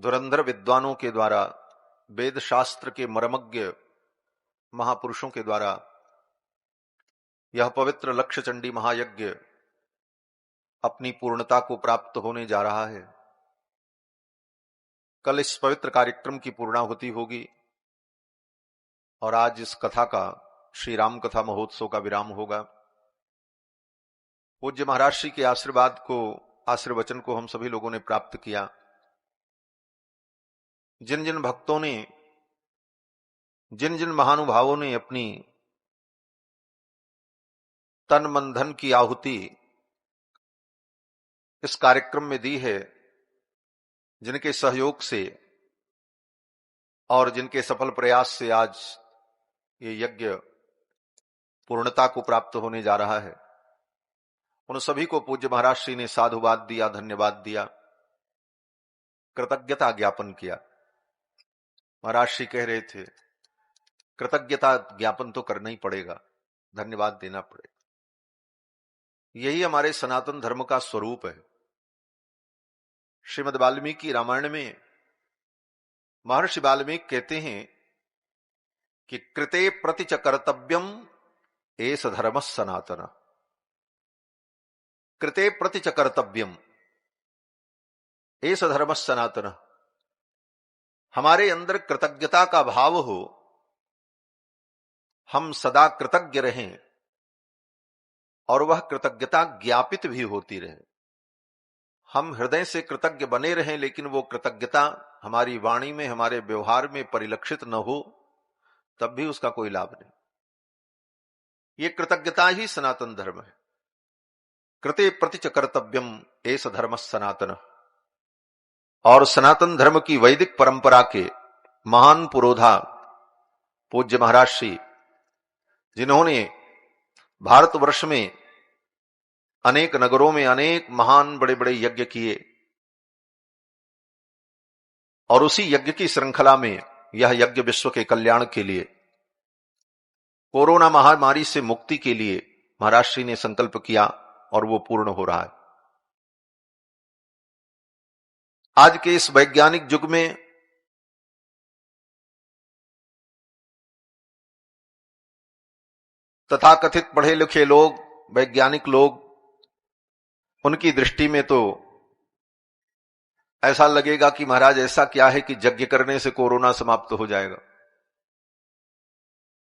धुरंधर विद्वानों के द्वारा, वेद शास्त्र के मर्मज्ञ महापुरुषों के द्वारा यह पवित्र लक्ष्य चंडी महायज्ञ अपनी पूर्णता को प्राप्त होने जा रहा है। कल इस पवित्र कार्यक्रम की पूर्णाहुति होगी और आज इस कथा का, श्री राम कथा महोत्सव का विराम होगा। पूज्य महाराज श्री के आशीर्वचन को हम सभी लोगों ने प्राप्त किया। जिन जिन भक्तों ने, जिन जिन महानुभावों ने अपनी तन मन धन की आहुति इस कार्यक्रम में दी है, जिनके सहयोग से और जिनके सफल प्रयास से आज ये यज्ञ पूर्णता को प्राप्त होने जा रहा है, उन सभी को पूज्य महाराज श्री ने साधुवाद दिया, धन्यवाद दिया, कृतज्ञता ज्ञापन किया। महाराज श्री कह रहे थे कृतज्ञता ज्ञापन तो करना ही पड़ेगा, धन्यवाद देना पड़ेगा। यही हमारे सनातन धर्म का स्वरूप है। श्रीमद् वाल्मीकि रामायण में महर्षि वाल्मीकि कहते हैं कि कृते प्रति च कर्तव्यम एष धर्म सनातन। कृते प्रति च कर्तव्यम एष धर्म सनातन। हमारे अंदर कृतज्ञता का भाव हो, हम सदा कृतज्ञ रहें और वह कृतज्ञता ज्ञापित भी होती रहे। हम हृदय से कृतज्ञ बने रहें, लेकिन वो कृतज्ञता हमारी वाणी में, हमारे व्यवहार में परिलक्षित न हो, तब भी उसका कोई लाभ नहीं। ये कृतज्ञता ही सनातन धर्म है। कृते प्रति च कर्तव्यम एष धर्म सनातन। और सनातन धर्म की वैदिक परंपरा के महान पुरोधा पूज्य महाराज श्री, जिन्होंने भारतवर्ष में अनेक नगरों में अनेक महान बड़े बड़े यज्ञ किए, और उसी यज्ञ की श्रृंखला में यह यज्ञ विश्व के कल्याण के लिए, कोरोना महामारी से मुक्ति के लिए महाराज श्री ने संकल्प किया और वो पूर्ण हो रहा है। आज के इस वैज्ञानिक युग में तथाकथित पढ़े लिखे लोग, वैज्ञानिक लोग, उनकी दृष्टि में तो ऐसा लगेगा कि महाराज ऐसा क्या है कि यज्ञ करने से कोरोना समाप्त हो जाएगा।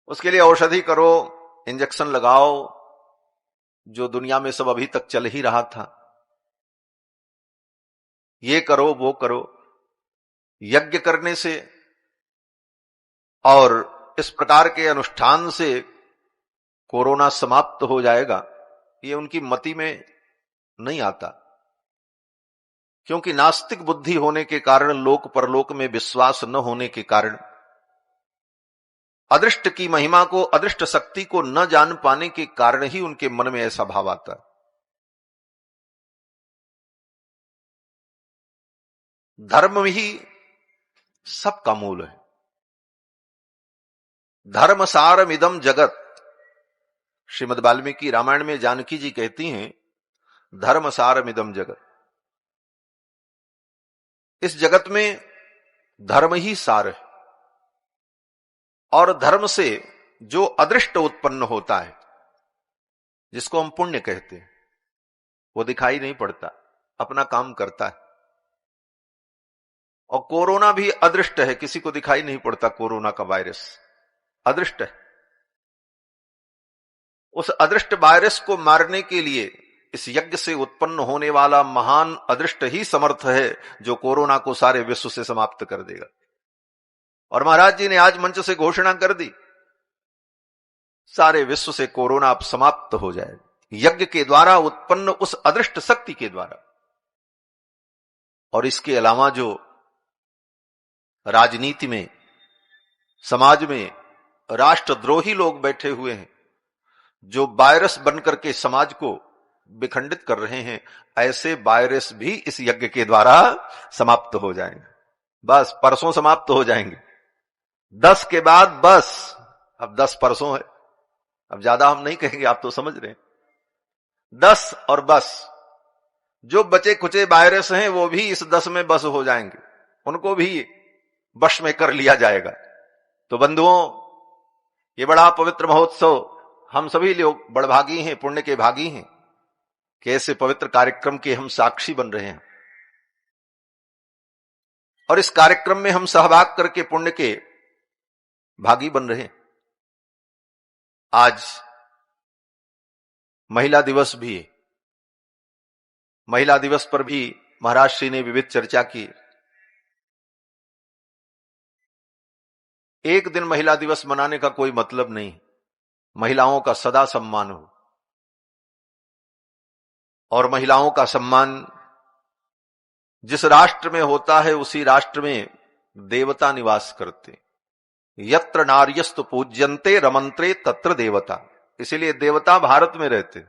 उसके लिए औषधि करो, इंजेक्शन लगाओ, जो दुनिया में सब अभी तक चल ही रहा था, ये करो वो करो। यज्ञ करने से और इस प्रकार के अनुष्ठान से कोरोना समाप्त हो जाएगा, ये उनकी मति में नहीं आता। क्योंकि नास्तिक बुद्धि होने के कारण, लोक परलोक में विश्वास न होने के कारण, अदृष्ट की महिमा को, अदृष्ट शक्ति को न जान पाने के कारण ही उनके मन में ऐसा भाव आता। धर्म ही सबका मूल है। धर्म सारमिदम जगत। श्रीमद् वाल्मीकि रामायण में जानकी जी कहती हैं, धर्म सारमिदम जगत। इस जगत में धर्म ही सार है। और धर्म से जो अदृष्ट उत्पन्न होता है, जिसको हम पुण्य कहते हैं, वो दिखाई नहीं पड़ता, अपना काम करता है। और कोरोना भी अदृष्ट है, किसी को दिखाई नहीं पड़ता। कोरोना का वायरस अदृष्ट है। उस अदृष्ट वायरस को मारने के लिए इस यज्ञ से उत्पन्न होने वाला महान अदृष्ट ही समर्थ है, जो कोरोना को सारे विश्व से समाप्त कर देगा। और महाराज जी ने आज मंच से घोषणा कर दी, सारे विश्व से कोरोना अब समाप्त हो जाए, यज्ञ के द्वारा उत्पन्न उस अदृष्ट शक्ति के द्वारा। और इसके अलावा जो राजनीति में, समाज में राष्ट्रद्रोही लोग बैठे हुए हैं, जो वायरस बनकर के समाज को विखंडित कर रहे हैं, ऐसे वायरस भी इस यज्ञ के द्वारा समाप्त हो जाएंगे। बस परसों समाप्त हो जाएंगे। 10 के बाद बस, अब 10 परसों है, अब ज्यादा हम नहीं कहेंगे, आप तो समझ रहे हैं। 10 और बस। जो बचे कुचे वायरस हैं वो भी इस 10 में बस हो जाएंगे। उनको भी वश में कर लिया जाएगा। तो बंधुओं, ये बड़ा पवित्र महोत्सव, हम सभी लोग बड़भागी हैं, पुण्य के भागी हैं कि ऐसे पवित्र कार्यक्रम के हम साक्षी बन रहे हैं और इस कार्यक्रम में हम सहभाग करके पुण्य के भागी बन रहे हैं। आज महिला दिवस भी है। महिला दिवस पर भी महाराज श्री ने विविध चर्चा की। एक दिन महिला दिवस मनाने का कोई मतलब नहीं। महिलाओं का सदा सम्मान हो और महिलाओं का सम्मान जिस राष्ट्र में होता है उसी राष्ट्र में देवता निवास करते। यत्र नार्यस्तु पूज्यन्ते रमन्त्रे तत्र देवता। इसीलिए देवता भारत में रहते।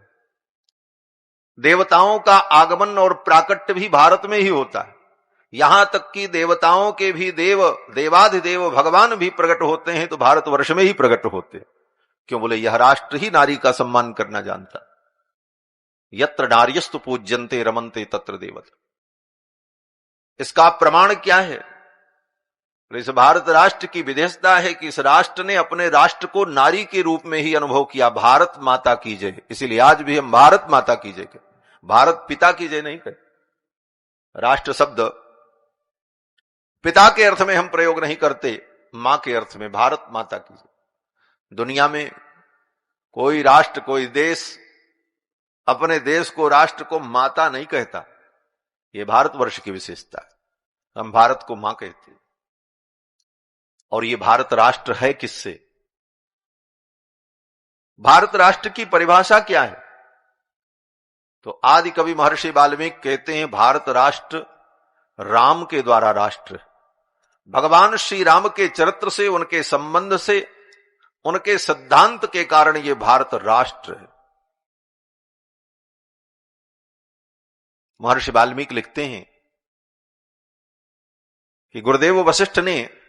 देवताओं का आगमन और प्राकट्य भी भारत में ही होता है। यहां तक कि देवताओं के भी देवाधिदेव भगवान भी प्रकट होते हैं तो भारतवर्ष में ही प्रकट होते। क्यों? बोले यह राष्ट्र ही नारी का सम्मान करना जानता। यत्र नार्यस्तु पूज्यन्ते रमन्ते तत्र देवता। इसका प्रमाण क्या है? इस भारत राष्ट्र की विशेषता है कि इस राष्ट्र ने अपने राष्ट्र को नारी के रूप में ही अनुभव किया। भारत माता की जय। इसीलिए आज भी हम भारत माता की जय कहते, भारत पिता की जय नहीं कहते। राष्ट्र शब्द पिता के अर्थ में हम प्रयोग नहीं करते, मां के अर्थ में, भारत माता की जय। दुनिया में कोई राष्ट्र, कोई देश अपने देश को, राष्ट्र को माता नहीं कहता। यह भारतवर्ष की विशेषता है। हम भारत को मां कहते हैं। और ये भारत राष्ट्र है किससे? भारत राष्ट्र की परिभाषा क्या है? तो आदि कवि महर्षि वाल्मीकि कहते हैं भारत राष्ट्र राम के द्वारा राष्ट्र। भगवान श्री राम के चरित्र से, उनके संबंध से, उनके सिद्धांत के कारण ये भारत राष्ट्र है। महर्षि वाल्मीकि लिखते हैं कि गुरुदेव वशिष्ठ ने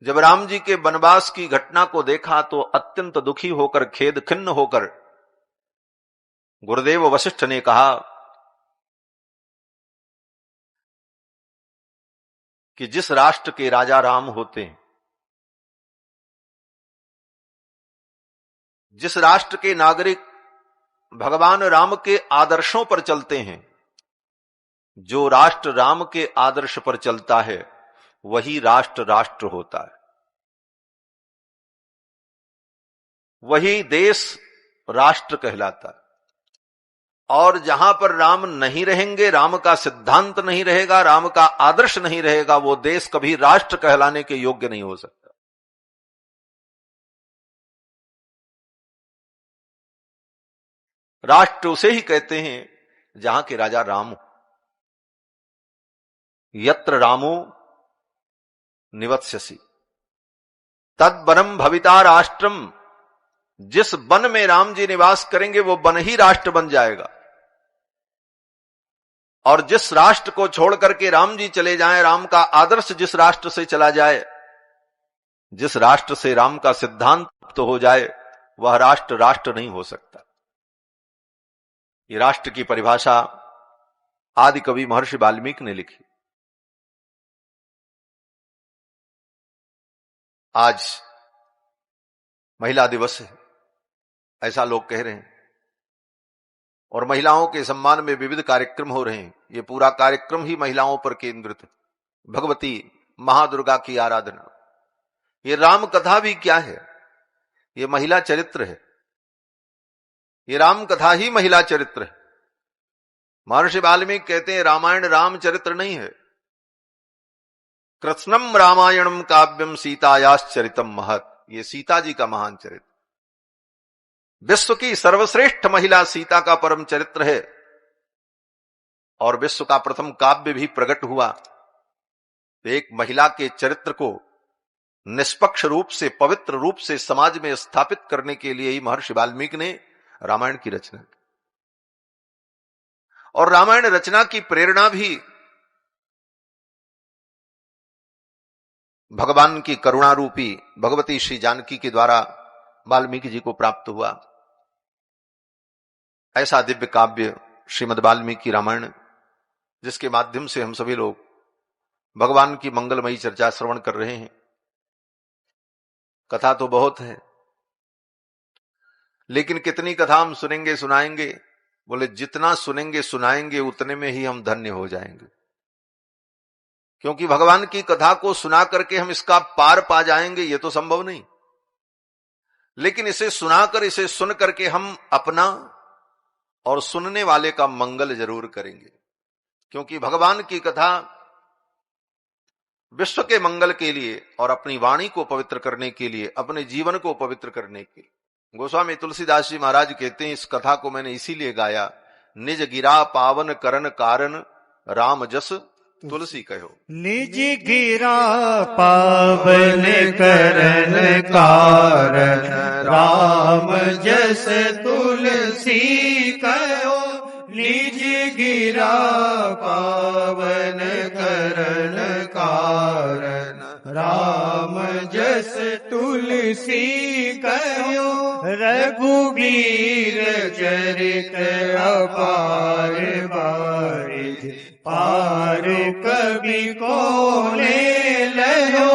जब राम जी के वनवास की घटना को देखा तो अत्यंत दुखी होकर, खेद खिन्न होकर गुरुदेव वशिष्ठ ने कहा कि जिस राष्ट्र के राजा राम होते हैं, जिस राष्ट्र के नागरिक भगवान राम के आदर्शों पर चलते हैं, जो राष्ट्र राम के आदर्श पर चलता है वही राष्ट्र राष्ट्र होता है। वही देश राष्ट्र कहलाता है। और जहां पर राम नहीं रहेंगे, राम का सिद्धांत नहीं रहेगा, राम का आदर्श नहीं रहेगा, वो देश कभी राष्ट्र कहलाने के योग्य नहीं हो सकता। राष्ट्र उसे ही कहते हैं जहां के राजा राम हो। यत्र रामो निवत्स्यसि तद वनम भविता राष्ट्रम। जिस वन में राम जी निवास करेंगे वो वन ही राष्ट्र बन जाएगा। और जिस राष्ट्र को छोड़ करके राम जी चले जाएं, राम का आदर्श जिस राष्ट्र से चला जाए, जिस राष्ट्र से राम का सिद्धांत तो हो जाए, वह राष्ट्र राष्ट्र नहीं हो सकता। ये राष्ट्र की परिभाषा आदि कवि महर्षि वाल्मीकि ने लिखी। आज महिला दिवस है, ऐसा लोग कह रहे हैं, और महिलाओं के सम्मान में विविध कार्यक्रम हो रहे हैं। ये पूरा कार्यक्रम ही महिलाओं पर केंद्रित है। भगवती महादुर्गा की आराधना। ये राम कथा भी क्या है? ये महिला चरित्र है। ये राम कथा ही महिला चरित्र है। महर्षि वाल्मीकि कहते हैं रामायण रामचरित्र नहीं है। कृत्स्नम रामायणम काव्यम सीतायाश्चरितम महत्। ये सीता जी का महान चरित्र, विश्व की सर्वश्रेष्ठ महिला सीता का परम चरित्र है। और विश्व का प्रथम काव्य भी प्रकट हुआ। एक महिला के चरित्र को निष्पक्ष रूप से, पवित्र रूप से समाज में स्थापित करने के लिए ही महर्षि वाल्मीकि ने रामायण की रचना की। और रामायण रचना की प्रेरणा भी भगवान की करुणा रूपी भगवती श्री जानकी के द्वारा वाल्मीकि जी को प्राप्त हुआ। ऐसा दिव्य काव्य श्रीमद् वाल्मीकि रामायण, जिसके माध्यम से हम सभी लोग भगवान की मंगलमयी चर्चा श्रवण कर रहे हैं। कथा तो बहुत है, लेकिन कितनी कथा हम सुनेंगे सुनाएंगे? बोले जितना सुनेंगे सुनाएंगे उतने में ही हम धन्य हो जाएंगे, क्योंकि भगवान की कथा को सुना करके हम इसका पार पा जाएंगे ये तो संभव नहीं। लेकिन इसे सुनाकर, इसे सुन करके हम अपना और सुनने वाले का मंगल जरूर करेंगे, क्योंकि भगवान की कथा विश्व के मंगल के लिए और अपनी वाणी को पवित्र करने के लिए, अपने जीवन को पवित्र करने के लिए। गोस्वामी तुलसीदास जी महाराज कहते हैं, इस कथा को मैंने इसीलिए गाया, निज गिरा पावन करन कारण राम जस तुलसी कहो। निज गिरा पावन करन कारण राम जस तुलसी कहो। निज गिरा पावन करन कारण राम जस तुलसी कहो। रघुबीर चरित अपार बारिज पार कवि कोने लयो।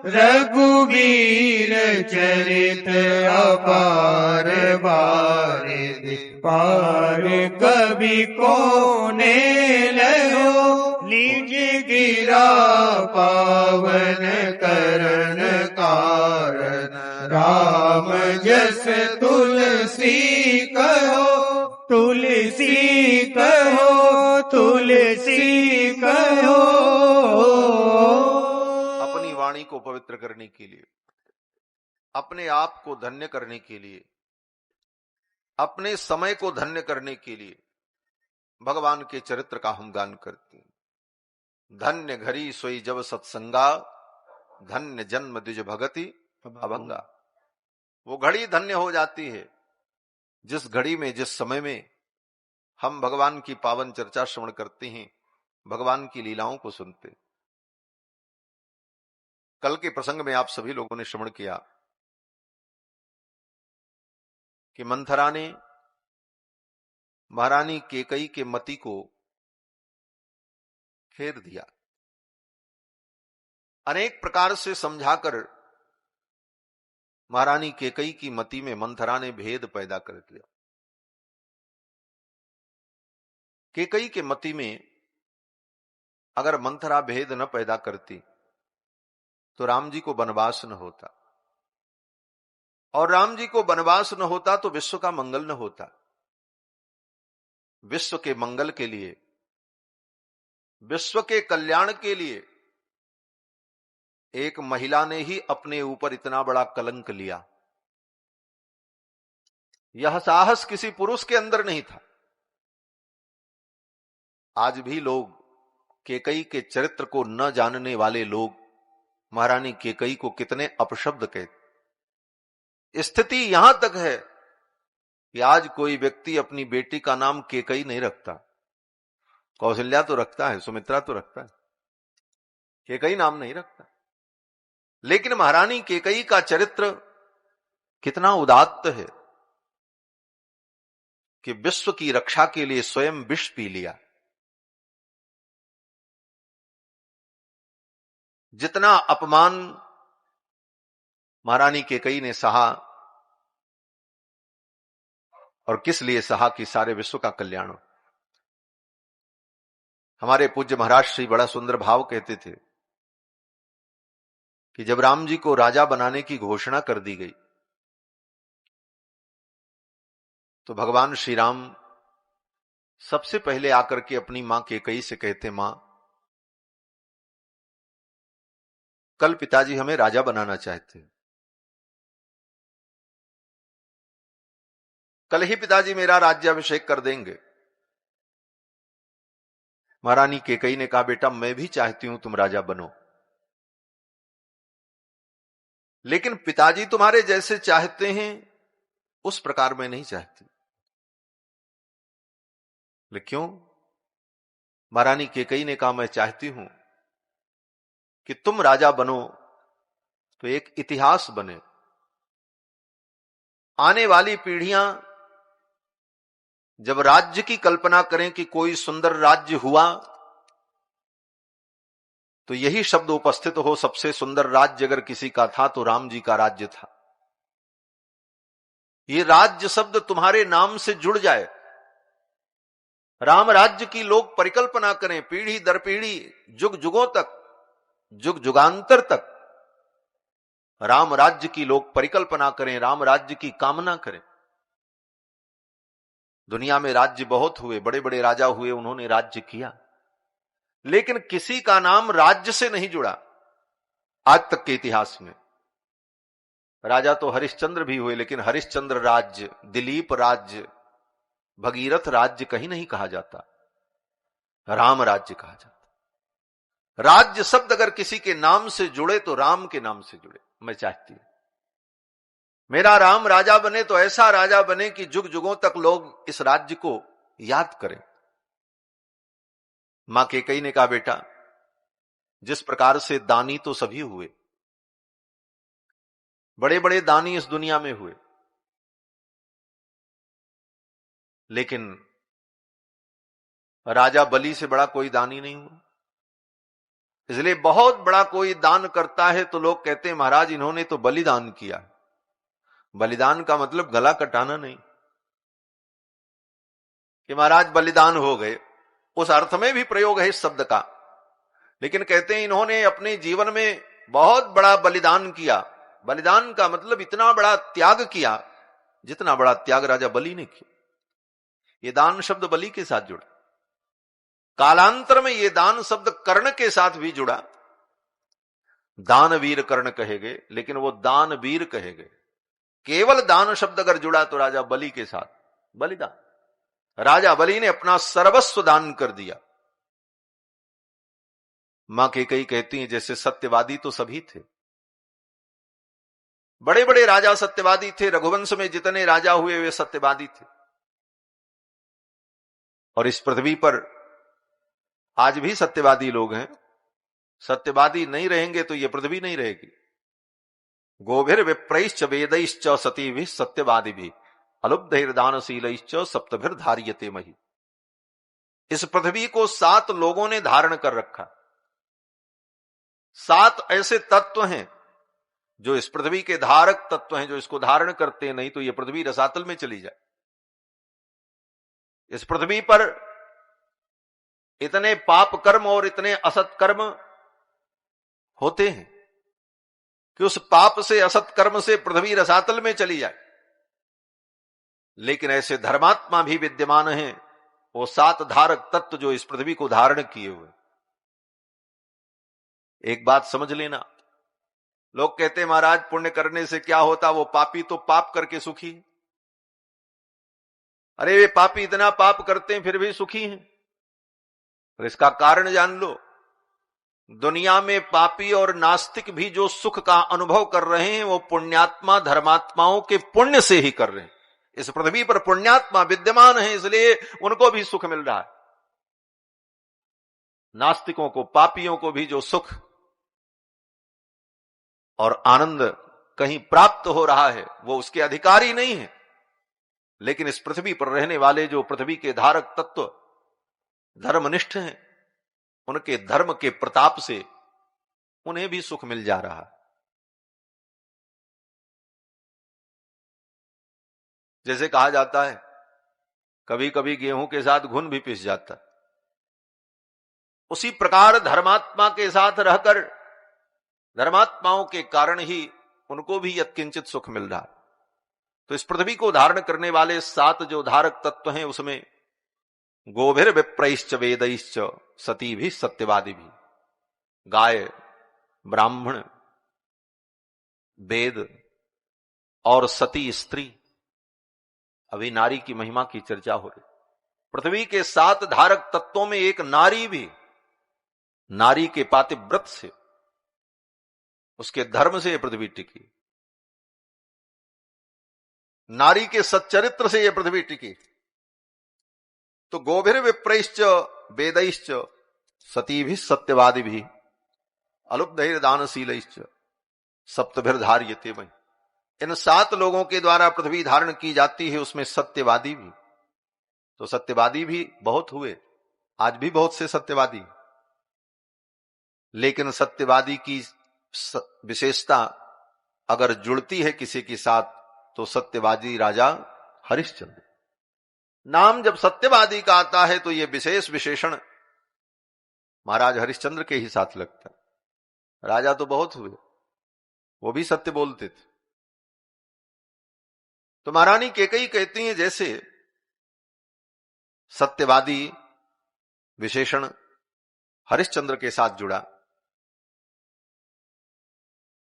रघुबीर चरित अपार बारिज पार कवि कोने लयो। निज गिरा पावन करन कारण राम जस तुलसी कहो। तुलसी कहो, तुलसी कहो। अपनी वाणी को पवित्र करने के लिए, अपने आप को धन्य करने के लिए, अपने समय को धन्य करने के लिए भगवान के चरित्र का हम गान करते हैं। धन्य घड़ी सोई जब सत्संगा, धन्य जन्म द्विज भगति अभंगा। वो घड़ी धन्य हो जाती है जिस घड़ी में, जिस समय में हम भगवान की पावन चर्चा श्रवण करते हैं, भगवान की लीलाओं को सुनते। कल के प्रसंग में आप सभी लोगों ने श्रवण किया कि मंथरा ने महारानी कैकेयी के मति को फेर दिया, अनेक प्रकार से समझाकर महारानी कैकेयी की मति में मंथरा ने भेद पैदा कर दिया। कैकेयी के मति में अगर मंथरा भेद न पैदा करती तो राम जी को वनवास न होता, और राम जी को वनवास न होता तो विश्व का मंगल न होता। विश्व के मंगल के लिए, विश्व के कल्याण के लिए एक महिला ने ही अपने ऊपर इतना बड़ा कलंक लिया। यह साहस किसी पुरुष के अंदर नहीं था। आज भी लोग, कैकेयी के चरित्र को न जानने वाले लोग महारानी कैकेयी को कितने अपशब्द कहते। स्थिति यहां तक है कि आज कोई व्यक्ति अपनी बेटी का नाम कैकेयी नहीं रखता। कौशल्या तो रखता है, सुमित्रा तो रखता है, कैकेयी नाम नहीं रखता। लेकिन महारानी कैकेयी का चरित्र कितना उदात्त है कि विश्व की रक्षा के लिए स्वयं विष पी लिया। जितना अपमान महारानी कैकेयी ने सहा, और किस लिए सहा कि सारे विश्व का कल्याण हो। हमारे पूज्य महाराज श्री बड़ा सुंदर भाव कहते थे कि जब राम जी को राजा बनाने की घोषणा कर दी गई तो भगवान श्री राम सबसे पहले आकर के अपनी मां कैकेयी से कहते, मां, कल पिताजी हमें राजा बनाना चाहते हैं, कल ही पिताजी मेरा राज्याभिषेक कर देंगे। महारानी कैकेयी ने कहा, बेटा मैं भी चाहती हूं तुम राजा बनो, लेकिन पिताजी तुम्हारे जैसे चाहते हैं उस प्रकार मैं नहीं चाहती। लेकिन क्यों? महारानी कैकेयी ने कहा, मैं चाहती हूं कि तुम राजा बनो तो एक इतिहास बने, आने वाली पीढ़ियां जब राज्य की कल्पना करें कि कोई सुंदर राज्य हुआ तो यही शब्द उपस्थित हो, सबसे सुंदर राज्य अगर किसी का था तो राम जी का राज्य था। ये राज्य शब्द तुम्हारे नाम से जुड़ जाए, राम राज्य की लोग परिकल्पना करें, पीढ़ी दर पीढ़ी, जुग जुगों तक, जुग जुगांतर तक राम राज्य की लोग परिकल्पना करें, राम राज्य की कामना करें। दुनिया में राज्य बहुत हुए, बड़े बड़े राजा हुए, उन्होंने राज्य किया, लेकिन किसी का नाम राज्य से नहीं जुड़ा आज तक के इतिहास में। राजा तो हरिश्चंद्र भी हुए, लेकिन हरिश्चंद्र राज्य, दिलीप राज्य, भगीरथ राज्य कहीं नहीं कहा जाता, राम राज्य कहा जाता। राज्य शब्द अगर किसी के नाम से जुड़े तो राम के नाम से जुड़े। मैं चाहती हूं मेरा राम राजा बने तो ऐसा राजा बने कि जुग जुगों तक लोग इस राज्य को याद करें। मां कैकेयी ने कहा, बेटा जिस प्रकार से दानी तो सभी हुए, बड़े बड़े दानी इस दुनिया में हुए, लेकिन राजा बलि से बड़ा कोई दानी नहीं हुआ। इसलिए बहुत बड़ा कोई दान करता है तो लोग कहते हैं महाराज इन्होंने तो बलिदान किया। बलिदान का मतलब गला कटाना नहीं कि महाराज बलिदान हो गए, उस अर्थ में भी प्रयोग है इस शब्द का, लेकिन कहते हैं इन्होंने अपने जीवन में बहुत बड़ा बलिदान किया। बलिदान का मतलब इतना बड़ा त्याग किया जितना बड़ा त्याग राजा बलि ने किया। ये दान शब्द बलि के साथ जुड़ा, कालांतर में ये दान शब्द कर्ण के साथ भी जुड़ा। दानवीर कर्ण कहे गए, लेकिन वो दानवीर कहे गए। केवल दान शब्द अगर जुड़ा तो राजा बलि के साथ, बलिदान। राजा बलि ने अपना सर्वस्व दान कर दिया। मां कैकेयी कहती हैं जैसे सत्यवादी तो सभी थे, बड़े बड़े राजा सत्यवादी थे, रघुवंश में जितने राजा हुए वे सत्यवादी थे। और इस पृथ्वी पर आज भी सत्यवादी लोग हैं। सत्यवादी नहीं रहेंगे तो ये पृथ्वी नहीं रहेगी। गोभिर विप्रैश्च वेदैश्च सतीभिः सत्यवादिभिः अलुब्धैर्दानशीलैश्च सप्तभिर् धार्यते महि। इस पृथ्वी को 7 लोगों ने धारण कर रखा। 7 ऐसे तत्व हैं जो इस पृथ्वी के धारक तत्व हैं, जो इसको धारण करते हैं, नहीं तो यह पृथ्वी रसातल में चली जाए। इस पृथ्वी पर इतने पाप कर्म और इतने असत कर्म होते हैं कि उस पाप से, असत कर्म से पृथ्वी रसातल में चली जाए। लेकिन ऐसे धर्मात्मा भी विद्यमान हैं, वो 7 धारक तत्व जो इस पृथ्वी को धारण किए हुए। एक बात समझ लेना, लोग कहते हैं महाराज पुण्य करने से क्या होता, वो पापी तो पाप करके सुखी है। अरे वे पापी इतना पाप करते हैं फिर भी सुखी हैं। और इसका कारण जान लो, दुनिया में पापी और नास्तिक भी जो सुख का अनुभव कर रहे हैं वो पुण्यात्मा धर्मात्माओं के पुण्य से ही कर रहे हैं। इस पृथ्वी पर पुण्यात्मा विद्यमान है, इसलिए उनको भी सुख मिल रहा है। नास्तिकों को, पापियों को भी जो सुख और आनंद कहीं प्राप्त हो रहा है वो उसके अधिकारी नहीं है। लेकिन इस पृथ्वी पर रहने वाले जो पृथ्वी के धारक तत्व धर्मनिष्ठ हैं, उनके धर्म के प्रताप से उन्हें भी सुख मिल जा रहा है। जैसे कहा जाता है कभी कभी गेहूं के साथ घुन भी पिस जाता है, उसी प्रकार धर्मात्मा के साथ रहकर धर्मात्माओं के कारण ही उनको भी यत्किंचित सुख मिल रहा है। तो इस पृथ्वी को धारण करने वाले 7 जो धारक तत्व हैं उसमें गोभिर विप्रैश्च वेदैश्च सतीभिः सत्यवादिभिः, गाय, ब्राह्मण, वेद और सती स्त्री। अभी नारी की महिमा की चर्चा हो रही। पृथ्वी के 7 धारक तत्वों में एक नारी भी, नारी के पातिव्रत से, उसके धर्म से यह पृथ्वी टिकी, नारी के सच्चरित्र से यह पृथ्वी टिकी। तो गोभिर विप्रैश्च वेदैश्च सतीभिः सत्यवादिभिः अलुब्धैर्दानशीलैश्च सप्तभिर्धार्यते महि। इन 7 लोगों के द्वारा पृथ्वी धारण की जाती है, उसमें सत्यवादी भी। तो सत्यवादी भी बहुत हुए, आज भी बहुत से सत्यवादी। लेकिन सत्यवादी की विशेषता अगर जुड़ती है किसी के साथ तो सत्यवादी राजा हरिश्चंद्र। नाम जब सत्यवादी का आता है तो यह विशेष विशेषण महाराज हरिश्चंद्र के ही साथ लगता है। राजा तो बहुत हुए, वो भी सत्य बोलते थे। तो महारानी कैकेयी कहती हैं जैसे सत्यवादी विशेषण हरिश्चंद्र के साथ जुड़ा,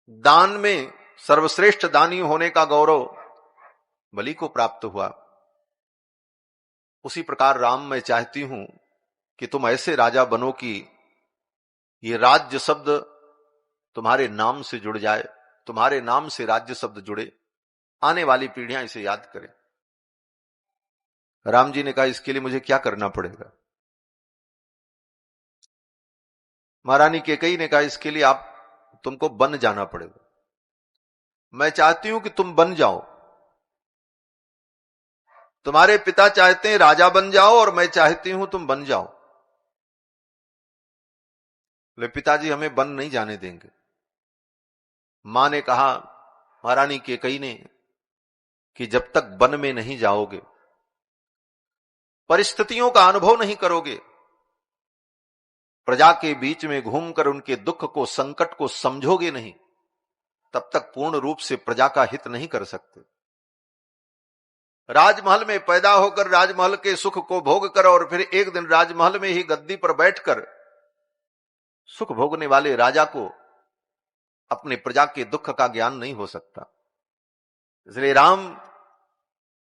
दान में सर्वश्रेष्ठ दानी होने का गौरव बलि को प्राप्त हुआ, उसी प्रकार राम मैं चाहती हूं कि तुम ऐसे राजा बनो कि ये राज्य शब्द तुम्हारे नाम से जुड़ जाए, तुम्हारे नाम से राज्य शब्द जुड़े, आने वाली पीढ़ियां इसे याद करें। राम जी ने कहा इसके लिए मुझे क्या करना पड़ेगा? महारानी कैकेयी ने कहा इसके लिए तुमको बन जाना पड़ेगा। मैं चाहती हूं कि तुम बन जाओ। तुम्हारे पिता चाहते हैं राजा बन जाओ और मैं चाहती हूं तुम बन जाओ। ले पिताजी हमें बन नहीं जाने देंगे। मां ने कहा, महारानी कैकेयी ने, कि जब तक वन में नहीं जाओगे, परिस्थितियों का अनुभव नहीं करोगे, प्रजा के बीच में घूमकर उनके दुख को, संकट को समझोगे नहीं, तब तक पूर्ण रूप से प्रजा का हित नहीं कर सकते। राजमहल में पैदा होकर राजमहल के सुख को भोग कर और फिर एक दिन राजमहल में ही गद्दी पर बैठकर सुख भोगने वाले राजा को अपने प्रजा के दुख का ज्ञान नहीं हो सकता। इसलिए राम,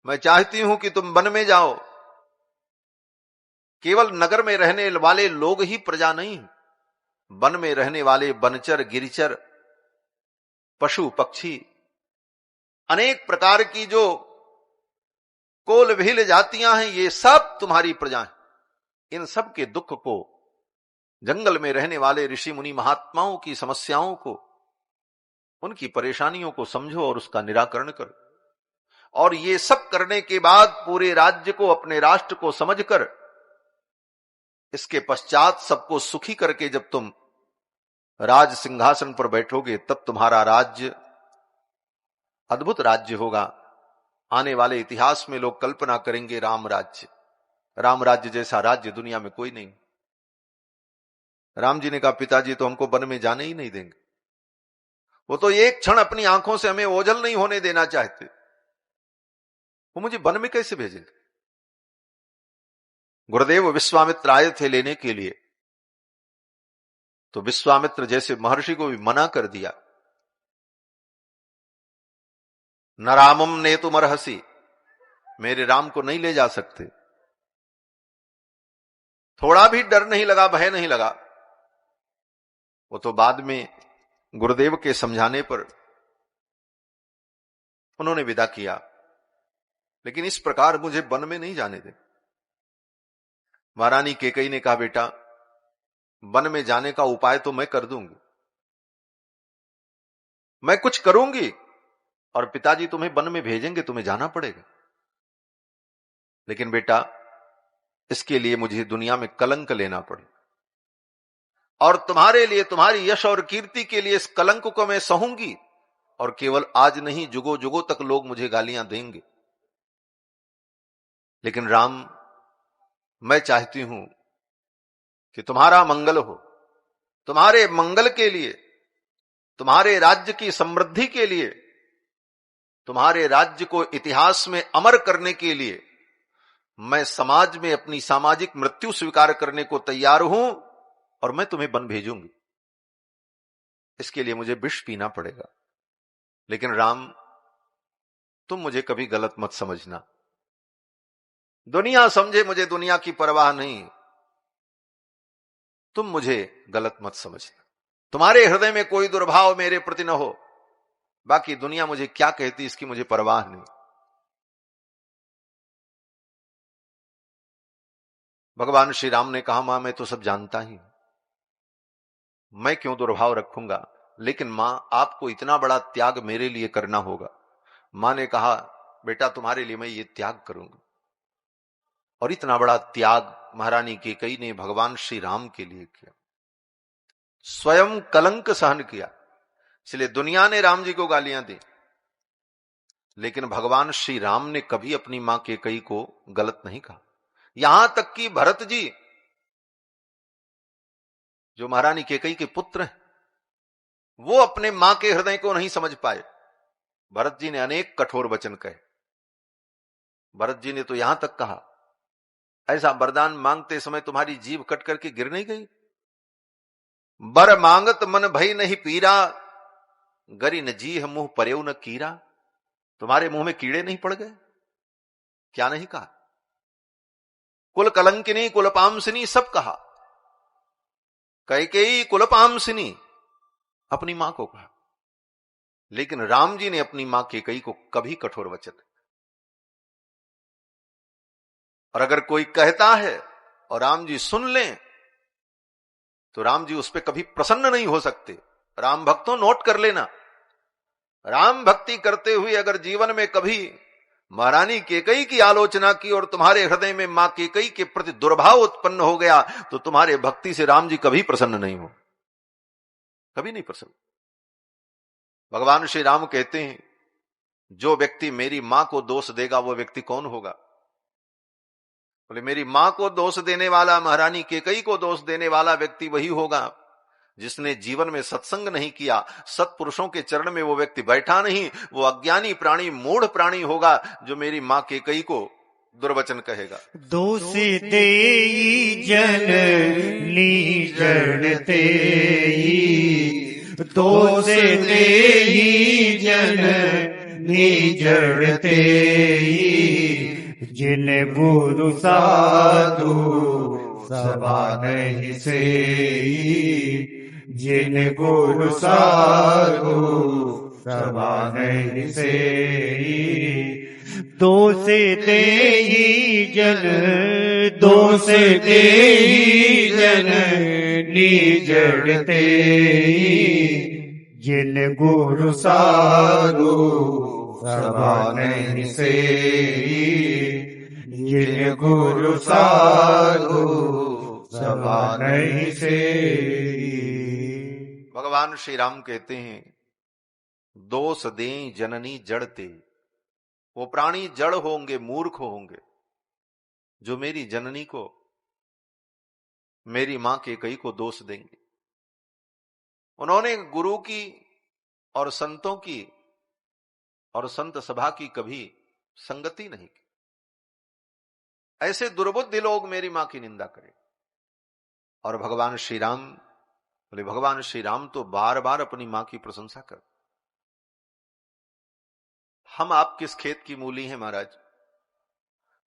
मैं चाहती हूं कि तुम वन में जाओ। केवल नगर में रहने वाले लोग ही प्रजा नहीं, वन में रहने वाले वनचर, गिरिचर, पशु पक्षी, अनेक प्रकार की जो कोल भील जातियां हैं, ये सब तुम्हारी प्रजा हैं। इन सब के दुख को, जंगल में रहने वाले ऋषि मुनि महात्माओं की समस्याओं को, उनकी परेशानियों को समझो और उसका निराकरण करो। और ये सब करने के बाद पूरे राज्य को, अपने राष्ट्र को समझकर, इसके पश्चात सबको सुखी करके जब तुम राज सिंहासन पर बैठोगे, तब तुम्हारा राज्य अद्भुत राज्य होगा। आने वाले इतिहास में लोग कल्पना करेंगे राम राज्य जैसा राज्य दुनिया में कोई नहीं। राम जी ने कहा, पिताजी तो हमको वन में जाने ही नहीं देंगे। वो तो एक क्षण अपनी आंखों से हमें ओझल नहीं होने देना चाहते, वो मुझे वन में कैसे भेजेंगे? गुरुदेव विश्वामित्र आए थे लेने के लिए, तो विश्वामित्र जैसे महर्षि को भी मना कर दिया। न रामम ने तुम अर्हसी, मेरे राम को नहीं ले जा सकते। थोड़ा भी डर नहीं लगा, भय नहीं लगा। वो तो बाद में गुरुदेव के समझाने पर उन्होंने विदा किया, लेकिन इस प्रकार मुझे वन में नहीं जाने दे। महारानी कैकेयी ने कहा, बेटा वन में जाने का उपाय तो मैं कर दूंगी, मैं कुछ करूंगी और पिताजी तुम्हें वन में भेजेंगे, तुम्हें जाना पड़ेगा। लेकिन बेटा इसके लिए मुझे दुनिया में कलंक लेना पड़े, और तुम्हारे लिए, तुम्हारी यश और कीर्ति के लिए इस कलंक को मैं सहूंगी। और केवल आज नहीं, जुगों जुगों तक लोग मुझे गालियां देंगे। लेकिन राम, मैं चाहती हूं कि तुम्हारा मंगल हो। तुम्हारे मंगल के लिए, तुम्हारे राज्य की समृद्धि के लिए, तुम्हारे राज्य को इतिहास में अमर करने के लिए मैं समाज में अपनी सामाजिक मृत्यु स्वीकार करने को तैयार हूं, और मैं तुम्हें वन भेजूंगी। इसके लिए मुझे विष पीना पड़ेगा। लेकिन राम, तुम मुझे कभी गलत मत समझना। दुनिया समझे मुझे, दुनिया की परवाह नहीं, तुम मुझे गलत मत समझना। तुम्हारे हृदय में कोई दुर्भाव मेरे प्रति न हो, बाकी दुनिया मुझे क्या कहती इसकी मुझे परवाह नहीं। भगवान श्री राम ने कहा, मां मैं तो सब जानता ही, मैं क्यों दुर्भाव रखूंगा, लेकिन मां आपको इतना बड़ा त्याग मेरे लिए करना होगा। मां ने कहा, बेटा तुम्हारे लिए मैं ये त्याग करूंगा। और इतना बड़ा त्याग महारानी कैकेयी ने भगवान श्री राम के लिए किया। स्वयं कलंक सहन किया, इसलिए दुनिया ने राम जी को गालियां दी, लेकिन भगवान श्री राम ने कभी अपनी मां कैकेयी को गलत नहीं कहा। यहां तक कि भरत जी, जो महारानी कैकेयी के पुत्र हैं, वो अपने मां के हृदय को नहीं समझ पाए। भरत जी ने अनेक कठोर वचन कहे। भरत जी ने तो यहां तक कहा, ऐसा वरदान मांगते समय तुम्हारी जीभ कट करके गिर नहीं गई? बर मांगत मन भई नहीं पीरा, गरी न जीह मुंह परेव न कीरा। तुम्हारे मुंह में कीड़े नहीं पड़ गए? क्या नहीं कहा? कुल कलंकिनी कुलपामसिनी सब कहा। कैकेयी कुलपामसिनी अपनी मां को कहा, लेकिन राम जी ने अपनी मां कैकेयी को कभी कठोर वचन। और अगर कोई कहता है और राम जी सुन लें तो राम जी उस पर कभी प्रसन्न नहीं हो सकते। राम भक्तों नोट कर लेना, राम भक्ति करते हुए अगर जीवन में कभी महारानी कैकेयी की आलोचना की और तुम्हारे हृदय में मां कैकेयी के प्रति दुर्भाव उत्पन्न हो गया तो तुम्हारे भक्ति से राम जी कभी प्रसन्न नहीं हो, कभी नहीं प्रसन्न। भगवान श्री राम कहते हैं, जो व्यक्ति मेरी मां को दोष देगा वो व्यक्ति कौन होगा? बोले मेरी मां को दोष देने वाला, महारानी कैकेयी को दोष देने वाला व्यक्ति वही होगा जिसने जीवन में सत्संग नहीं किया, सत्पुरुषों के चरण में वो व्यक्ति बैठा नहीं। वो अज्ञानी प्राणी, मूढ़ प्राणी होगा जो मेरी मां कैकेयी को दुर्वचन कहेगा। दोष देई जननी जड़ते, दोष देई जननी जड़ते, जिन गुरु साधु सभा नहीं से, जिन गुरु साधु सभा नहीं से। दोष देई जन, दोष देई जन निजड़ते, जिन गुरु साधु सभा नहीं से, जिन गुरु साधु सभा नहीं से। भगवान श्री राम कहते हैं, दोष दें जननी जड़ते। वो प्राणी जड़ होंगे, मूर्ख होंगे जो मेरी जननी को, मेरी मां कैकेयी को दोष देंगे। उन्होंने गुरु की और संतों की और संत सभा की कभी संगति नहीं की। ऐसे दुर्बुद्धि लोग मेरी मां की निंदा करें। और भगवान श्री राम बोले, भगवान श्री राम तो बार बार अपनी मां की प्रशंसा कर। हम आप किस खेत की मूली हैं महाराज?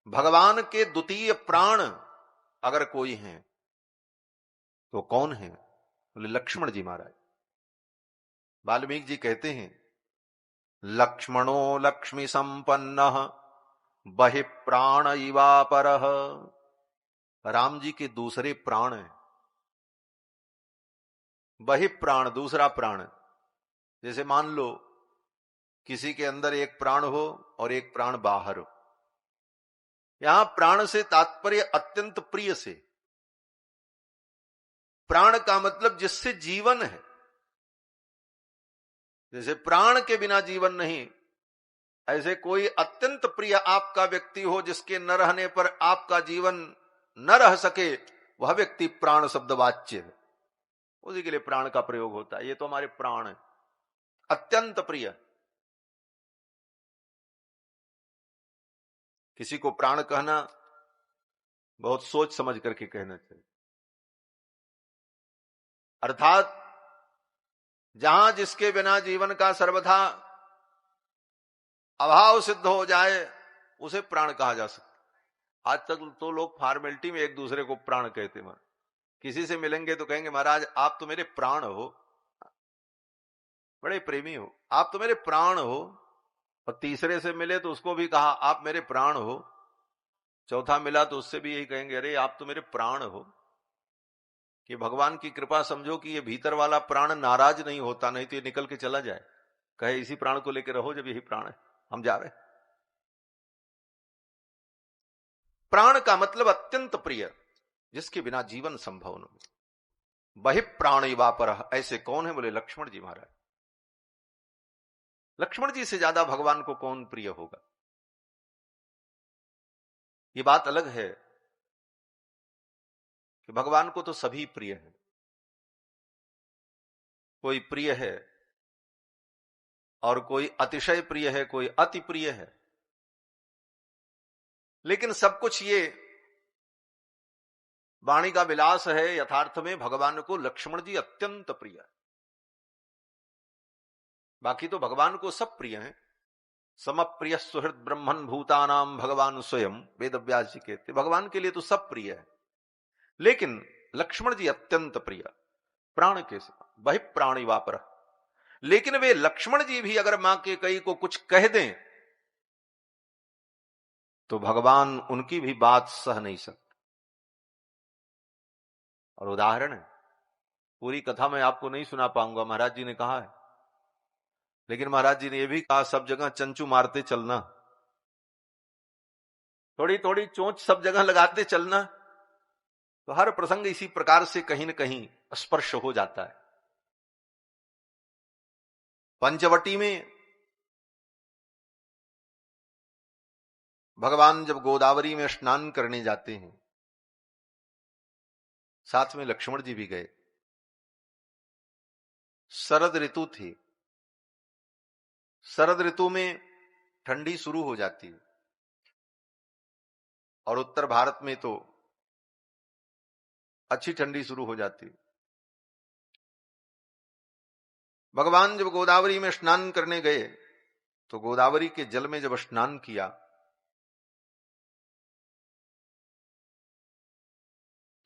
भगवान के द्वितीय प्राण अगर कोई हैं तो कौन है? बोले लक्ष्मण जी महाराज। वाल्मीकि जी कहते हैं, लक्ष्मणो लक्ष्मी संपन्नः बहि प्राण इवापरः। राम जी के दूसरे प्राण हैं। बहि प्राण, दूसरा प्राण। जैसे मान लो किसी के अंदर एक प्राण हो और एक प्राण बाहर हो। यहां प्राण से तात्पर्य अत्यंत प्रिय से। प्राण का मतलब जिससे जीवन है। जैसे प्राण के बिना जीवन नहीं, ऐसे कोई अत्यंत प्रिय आपका व्यक्ति हो जिसके न रहने पर आपका जीवन न रह सके, वह व्यक्ति प्राण शब्द वाच्य है। उसी के लिए प्राण का प्रयोग होता है। ये तो हमारे प्राण है, अत्यंत प्रिय। किसी को प्राण कहना बहुत सोच समझ करके कहना चाहिए। अर्थात जहां जिसके बिना जीवन का सर्वथा अभाव सिद्ध हो जाए उसे प्राण कहा जा सकता। आज तक तो लोग फॉर्मेलिटी में एक दूसरे को प्राण कहते हैं। किसी से मिलेंगे तो कहेंगे, महाराज आप तो मेरे प्राण हो, बड़े प्रेमी हो, आप तो मेरे प्राण हो। और तीसरे से मिले तो उसको भी कहा आप मेरे प्राण हो। चौथा मिला तो उससे भी यही कहेंगे, अरे आप तो मेरे प्राण हो। कि भगवान की कृपा समझो कि ये भीतर वाला प्राण नाराज नहीं होता, नहीं तो ये निकल के चला जाए, कहे इसी प्राण को लेकर रहो, जब यही प्राण है, हम जा रहे। प्राण का मतलब अत्यंत प्रिय, जिसके बिना जीवन संभव नहीं। बहि प्राणी वापर, ऐसे कौन है? बोले लक्ष्मण जी महाराज। लक्ष्मण जी से ज्यादा भगवान को कौन प्रिय होगा? ये बात अलग है कि भगवान को तो सभी प्रिय है, कोई प्रिय है और कोई अतिशय प्रिय है, कोई अति प्रिय है, लेकिन सब कुछ ये वाणी का विलास है। यथार्थ में भगवान को लक्ष्मण जी अत्यंत प्रिय है। बाकी तो भगवान को सब प्रिय है। समप्रिय सुहृद ब्रह्मन भूतानाम भगवान स्वयं, वेद व्यास जी कहते भगवान के लिए तो सब प्रिय है, लेकिन लक्ष्मण जी अत्यंत प्रिय, प्राण के समान, वही प्राणी वापर। लेकिन वे लक्ष्मण जी भी अगर मां के कई को कुछ कह दें तो भगवान उनकी भी बात सह नहीं सकते। और उदाहरण है, पूरी कथा मैं आपको नहीं सुना पाऊंगा, महाराज जी ने कहा है, लेकिन महाराज जी ने यह भी कहा सब जगह चंचू मारते चलना, थोड़ी थोड़ी चोंच सब जगह लगाते चलना। तो हर प्रसंग इसी प्रकार से कहीं न कहीं स्पर्श हो जाता है। पंचवटी में भगवान जब गोदावरी में स्नान करने जाते हैं, साथ में लक्ष्मण जी भी गए। शरद ऋतु थी, शरद ऋतु में ठंडी शुरू हो जाती है, और उत्तर भारत में तो अच्छी ठंडी शुरू हो जाती है। भगवान जब गोदावरी में स्नान करने गए तो गोदावरी के जल में जब स्नान किया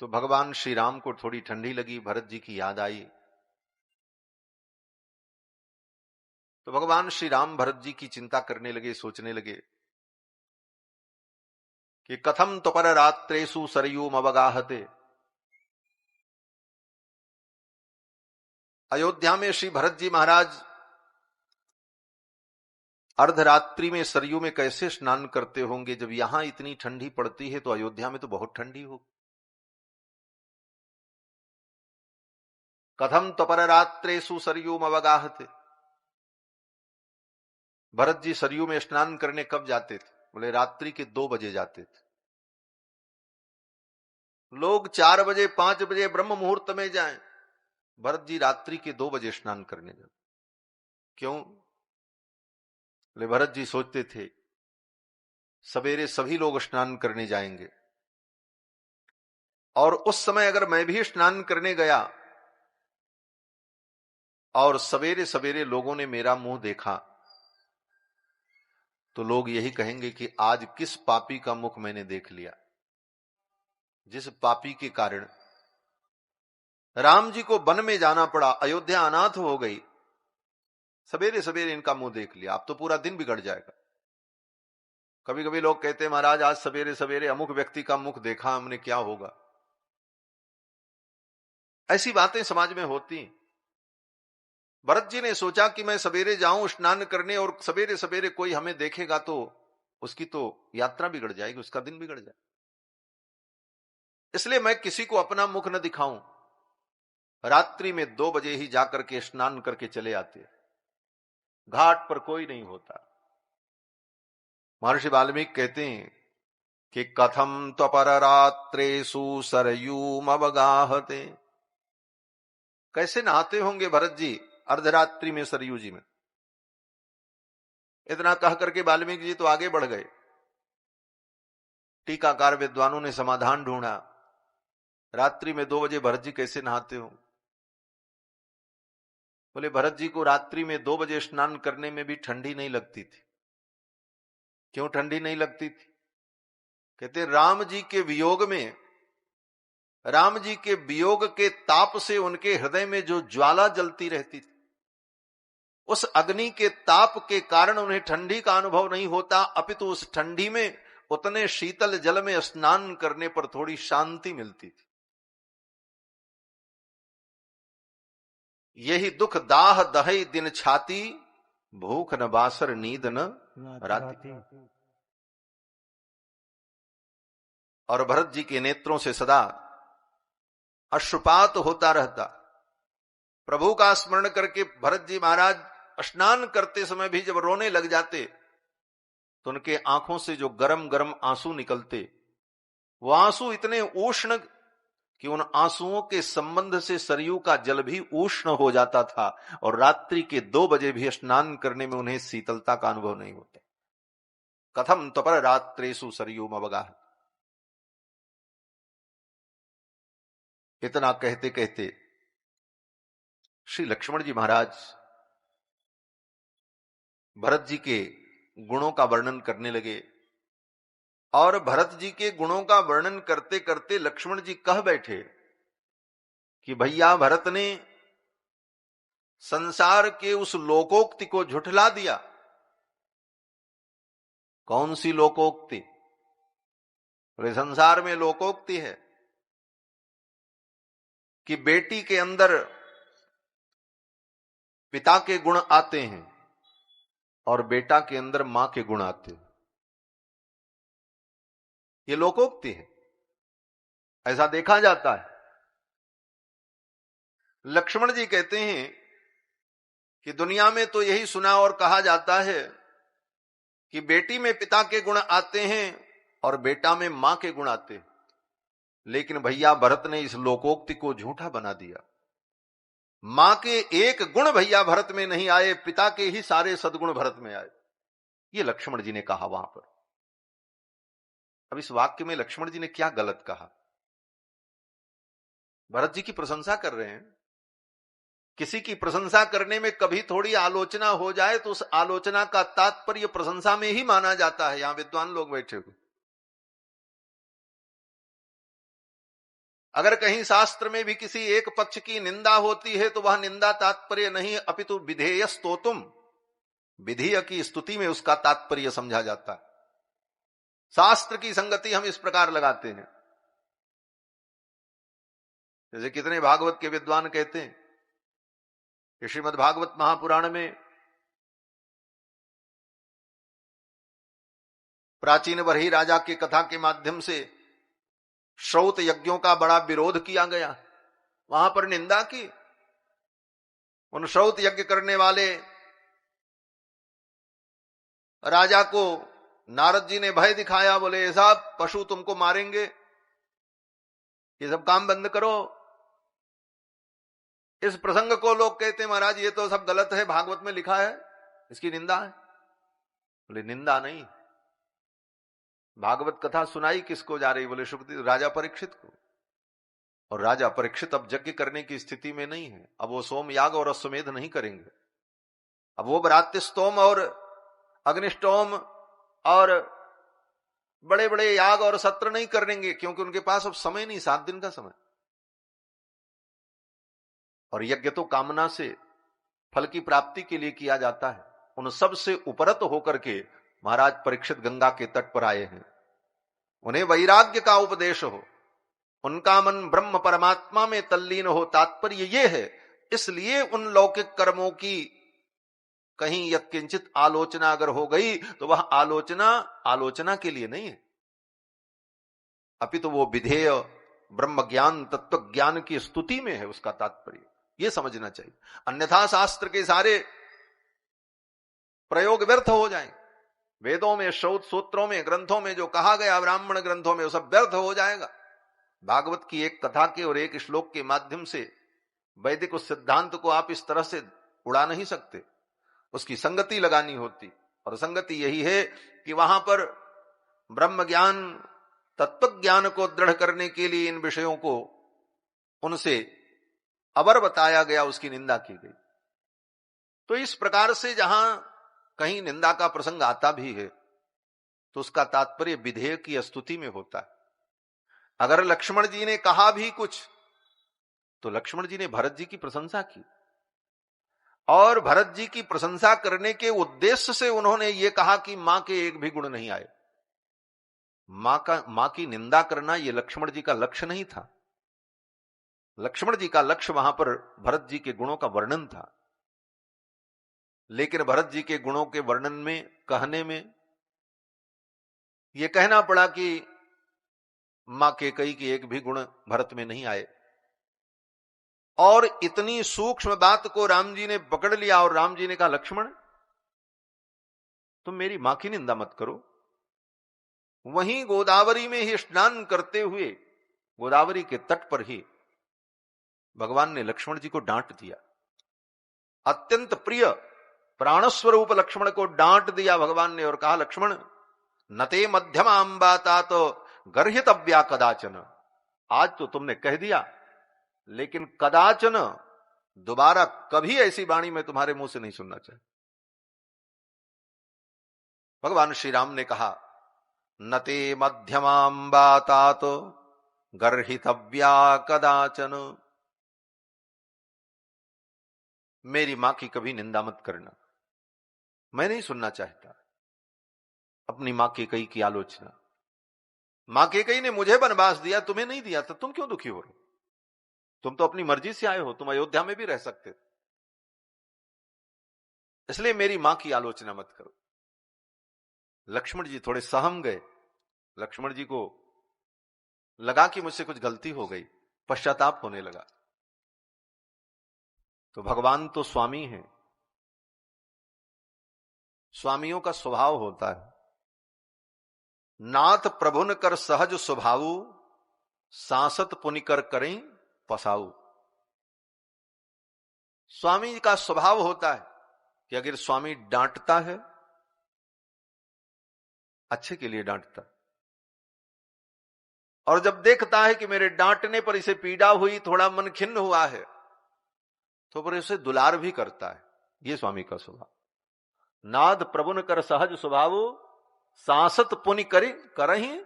तो भगवान श्री राम को थोड़ी ठंडी लगी, भरत जी की याद आई। तो भगवान श्री राम भरत जी की चिंता करने लगे, सोचने लगे कि कथम तो पर रात्रेषु सरयूम अवगाहते। अयोध्या में श्री भरत जी महाराज अर्धरात्रि में सरयू में कैसे स्नान करते होंगे? जब यहां इतनी ठंडी पड़ती है तो अयोध्या में तो बहुत ठंडी हो। कथम तपर रात्रेषु सरयूम अवगाहते। भरत जी सरयू में स्नान करने कब जाते थे? बोले रात्रि के 2 बजे जाते थे। लोग 4 बजे 5 बजे ब्रह्म मुहूर्त में जाएं, भरत जी रात्रि के 2 बजे स्नान करने जाते। क्यों? बोले भरत जी सोचते थे सवेरे सभी लोग स्नान करने जाएंगे, और उस समय अगर मैं भी स्नान करने गया और सवेरे सवेरे लोगों ने मेरा मुंह देखा तो लोग यही कहेंगे कि आज किस पापी का मुख मैंने देख लिया, जिस पापी के कारण राम जी को वन में जाना पड़ा, अयोध्या अनाथ हो गई। सवेरे सवेरे इनका मुंह देख लिया, अब तो पूरा दिन बिगड़ जाएगा। कभी कभी लोग कहते हैं महाराज आज सवेरे सवेरे अमुक व्यक्ति का मुख देखा हमने, क्या होगा? ऐसी बातें समाज में होती। भरत जी ने सोचा कि मैं सवेरे जाऊं स्नान करने और सवेरे सवेरे कोई हमें देखेगा तो उसकी तो यात्रा बिगड़ जाएगी, उसका दिन बिगड़ जाएगा, इसलिए मैं किसी को अपना मुख न दिखाऊं। रात्रि में 2 बजे ही जाकर के स्नान करके चले आते, घाट पर कोई नहीं होता। महर्षि वाल्मीकि कहते हैं कि कथम त्वपर रात्रेषु सरयूम अवगाहते। कैसे नहाते होंगे भरत जी अर्धरात्रि में सरयू जी में? इतना कह करके वाल्मीकि जी तो आगे बढ़ गए। टीकाकार विद्वानों ने समाधान ढूंढा, रात्रि में 2 बजे भरत जी कैसे नहाते हो? बोले भरत जी को रात्रि में 2 बजे स्नान करने में भी ठंडी नहीं लगती थी। क्यों ठंडी नहीं लगती थी? कहते राम जी के वियोग में, राम जी के वियोग के ताप से उनके हृदय में जो ज्वाला जलती रहती थी, उस अग्नि के ताप के कारण उन्हें ठंडी का अनुभव नहीं होता, अपितु उस ठंडी में उतने शीतल जल में स्नान करने पर थोड़ी शांति मिलती थी। यही दुख दाह दहई दिन छाती, भूख न बासर नींद न राती। और भरत जी के नेत्रों से सदा अश्रुपात होता रहता। प्रभु का स्मरण करके भरत जी महाराज स्नान करते समय भी जब रोने लग जाते तो उनके आंखों से जो गरम गरम आंसू निकलते, वो आंसू इतने उष्ण कि उन आंसुओं के संबंध से सरयू का जल भी उष्ण हो जाता था, और रात्रि के 2 बजे भी स्नान करने में उन्हें शीतलता का अनुभव नहीं होता। कथम तपर रात्रेषु सरयू अवगाह। इतना कहते कहते श्री लक्ष्मण जी महाराज भरत जी के गुणों का वर्णन करने लगे, और भरत जी के गुणों का वर्णन करते करते लक्ष्मण जी कह बैठे कि भैया भरत ने संसार के उस लोकोक्ति को झुठला दिया। कौन सी लोकोक्ति? बोले संसार में लोकोक्ति है कि बेटी के अंदर पिता के गुण आते हैं और बेटा के अंदर मां के गुण आते हैं। ये लोकोक्ति है, ऐसा देखा जाता है। लक्ष्मण जी कहते हैं कि दुनिया में तो यही सुना और कहा जाता है कि बेटी में पिता के गुण आते हैं और बेटा में मां के गुण आते हैं, लेकिन भैया भरत ने इस लोकोक्ति को झूठा बना दिया। मां के एक गुण भैया भरत में नहीं आए, पिता के ही सारे सद्गुण भरत में आए। ये लक्ष्मण जी ने कहा वहां पर। अब इस वाक्य में लक्ष्मण जी ने क्या गलत कहा? भरत जी की प्रशंसा कर रहे हैं। किसी की प्रशंसा करने में कभी थोड़ी आलोचना हो जाए तो उस आलोचना का तात्पर्य प्रशंसा में ही माना जाता है। यहां विद्वान लोग बैठे हुए, अगर कहीं शास्त्र में भी किसी एक पक्ष की निंदा होती है तो वह निंदा तात्पर्य नहीं अपितु विधेय स्तोतुम, विधेय की स्तुति में उसका तात्पर्य समझा जाता है। शास्त्र की संगति हम इस प्रकार लगाते हैं। जैसे कितने भागवत के विद्वान कहते हैं कि श्रीमद् भागवत महापुराण में प्राचीन बरही राजा की कथा के माध्यम से श्रौत यज्ञों का बड़ा विरोध किया गया, वहां पर निंदा की। उन श्रौत यज्ञ करने वाले राजा को नारद जी ने भय दिखाया, बोले साहब पशु तुमको मारेंगे, ये सब काम बंद करो। इस प्रसंग को लोग कहते हैं महाराज ये तो सब गलत है, भागवत में लिखा है, इसकी निंदा है। बोले निंदा नहीं, भागवत कथा सुनाई किसको जा रही? बोले सुखदेव राजा परीक्षित को। और राजा परीक्षित अब यज्ञ करने की स्थिति में नहीं है, अब वो सोम याग और अश्वमेध नहीं करेंगे। अब वो भ्रातृस्तोम और अग्निष्टोम और बड़े बड़े याग और सत्र नहीं करेंगे, क्योंकि उनके पास अब समय नहीं, 7 दिन का समय। और यज्ञ तो कामना से फल की प्राप्ति के लिए किया जाता है। उन सब से उपरत होकर के महाराज परीक्षित गंगा के तट पर आए हैं। उन्हें वैराग्य का उपदेश हो, उनका मन ब्रह्म परमात्मा में तल्लीन हो, तात्पर्य ये है। इसलिए उन लौकिक कर्मों की कहीं यत्किंचित आलोचना अगर हो गई तो वह आलोचना के लिए नहीं है, अपितु वो विधेय ब्रह्म ज्ञान तत्व ज्ञान की स्तुति में है, उसका तात्पर्य ये समझना चाहिए। अन्यथा शास्त्र के सारे प्रयोग व्यर्थ हो जाएं। वेदों में, श्रौत सूत्रों में, ग्रंथों में जो कहा गया, ब्राह्मण ग्रंथों में, वो सब व्यर्थ हो जाएगा। भागवत की एक कथा के और एक श्लोक के माध्यम से वैदिक उस सिद्धांत को आप इस तरह से उड़ा नहीं सकते, उसकी संगति लगानी होती। और संगति यही है कि वहां पर ब्रह्म ज्ञान तत्व ज्ञान को दृढ़ करने के लिए इन विषयों को उनसे अवर बताया गया, उसकी निंदा की गई। तो इस प्रकार से जहां कहीं निंदा का प्रसंग आता भी है तो उसका तात्पर्य विधेय की स्तुति में होता है। अगर लक्ष्मण जी ने कहा भी कुछ तो लक्ष्मण जी ने भरत जी की प्रशंसा की, और भरत जी की प्रशंसा करने के उद्देश्य से उन्होंने ये कहा कि मां के एक भी गुण नहीं आए। मां की निंदा करना यह लक्ष्मण जी का लक्ष्य नहीं था। लक्ष्मण जी का लक्ष्य वहां पर भरत जी के गुणों का वर्णन था। लेकिन भरत जी के गुणों के वर्णन में, कहने में यह कहना पड़ा कि मां के कई के एक भी गुण भरत में नहीं आए। और इतनी सूक्ष्म बात को राम जी ने पकड़ लिया और राम जी ने कहा, लक्ष्मण तुम मेरी मां की निंदा मत करो। वहीं गोदावरी में ही स्नान करते हुए, गोदावरी के तट पर ही भगवान ने लक्ष्मण जी को डांट दिया। अत्यंत प्रिय प्राणस्वरूप लक्ष्मण को डांट दिया भगवान ने और कहा, लक्ष्मण नते मध्यम अम्बाता तो गर्हितव्या कदाचन। आज तो तुमने कह दिया, लेकिन कदाचन दोबारा कभी ऐसी वाणी में तुम्हारे मुंह से नहीं सुनना चाहिए। भगवान श्री राम ने कहा, नते मध्यमां बातात गर्हितव्या कदाचन। मेरी मां की कभी निंदा मत करना, मैं नहीं सुनना चाहता अपनी मां कैकेयी की आलोचना। मां कैकेयी ने मुझे वनवास दिया, तुम्हें नहीं दिया, तो तुम क्यों दुखी हो रहे हो? तुम तो अपनी मर्जी से आए हो, तुम अयोध्या में भी रह सकते थे, इसलिए मेरी मां की आलोचना मत करो। लक्ष्मण जी थोड़े सहम गए। लक्ष्मण जी को लगा कि मुझसे कुछ गलती हो गई, पश्चाताप होने लगा। तो भगवान तो स्वामी हैं, स्वामियों का स्वभाव होता है, नाथ प्रभुन कर सहज स्वभावु, सांसत पुनिकर करें पसाऊ। स्वामी का स्वभाव होता है कि अगर स्वामी डांटता है, अच्छे के लिए डांटता है, और जब देखता है कि मेरे डांटने पर इसे पीड़ा हुई, थोड़ा मन खिन्न हुआ है, तो फिर उसे दुलार भी करता है। ये स्वामी का स्वभाव। नाद प्रभुन कर सहज स्वभाव, सांसत पुनि करे करहि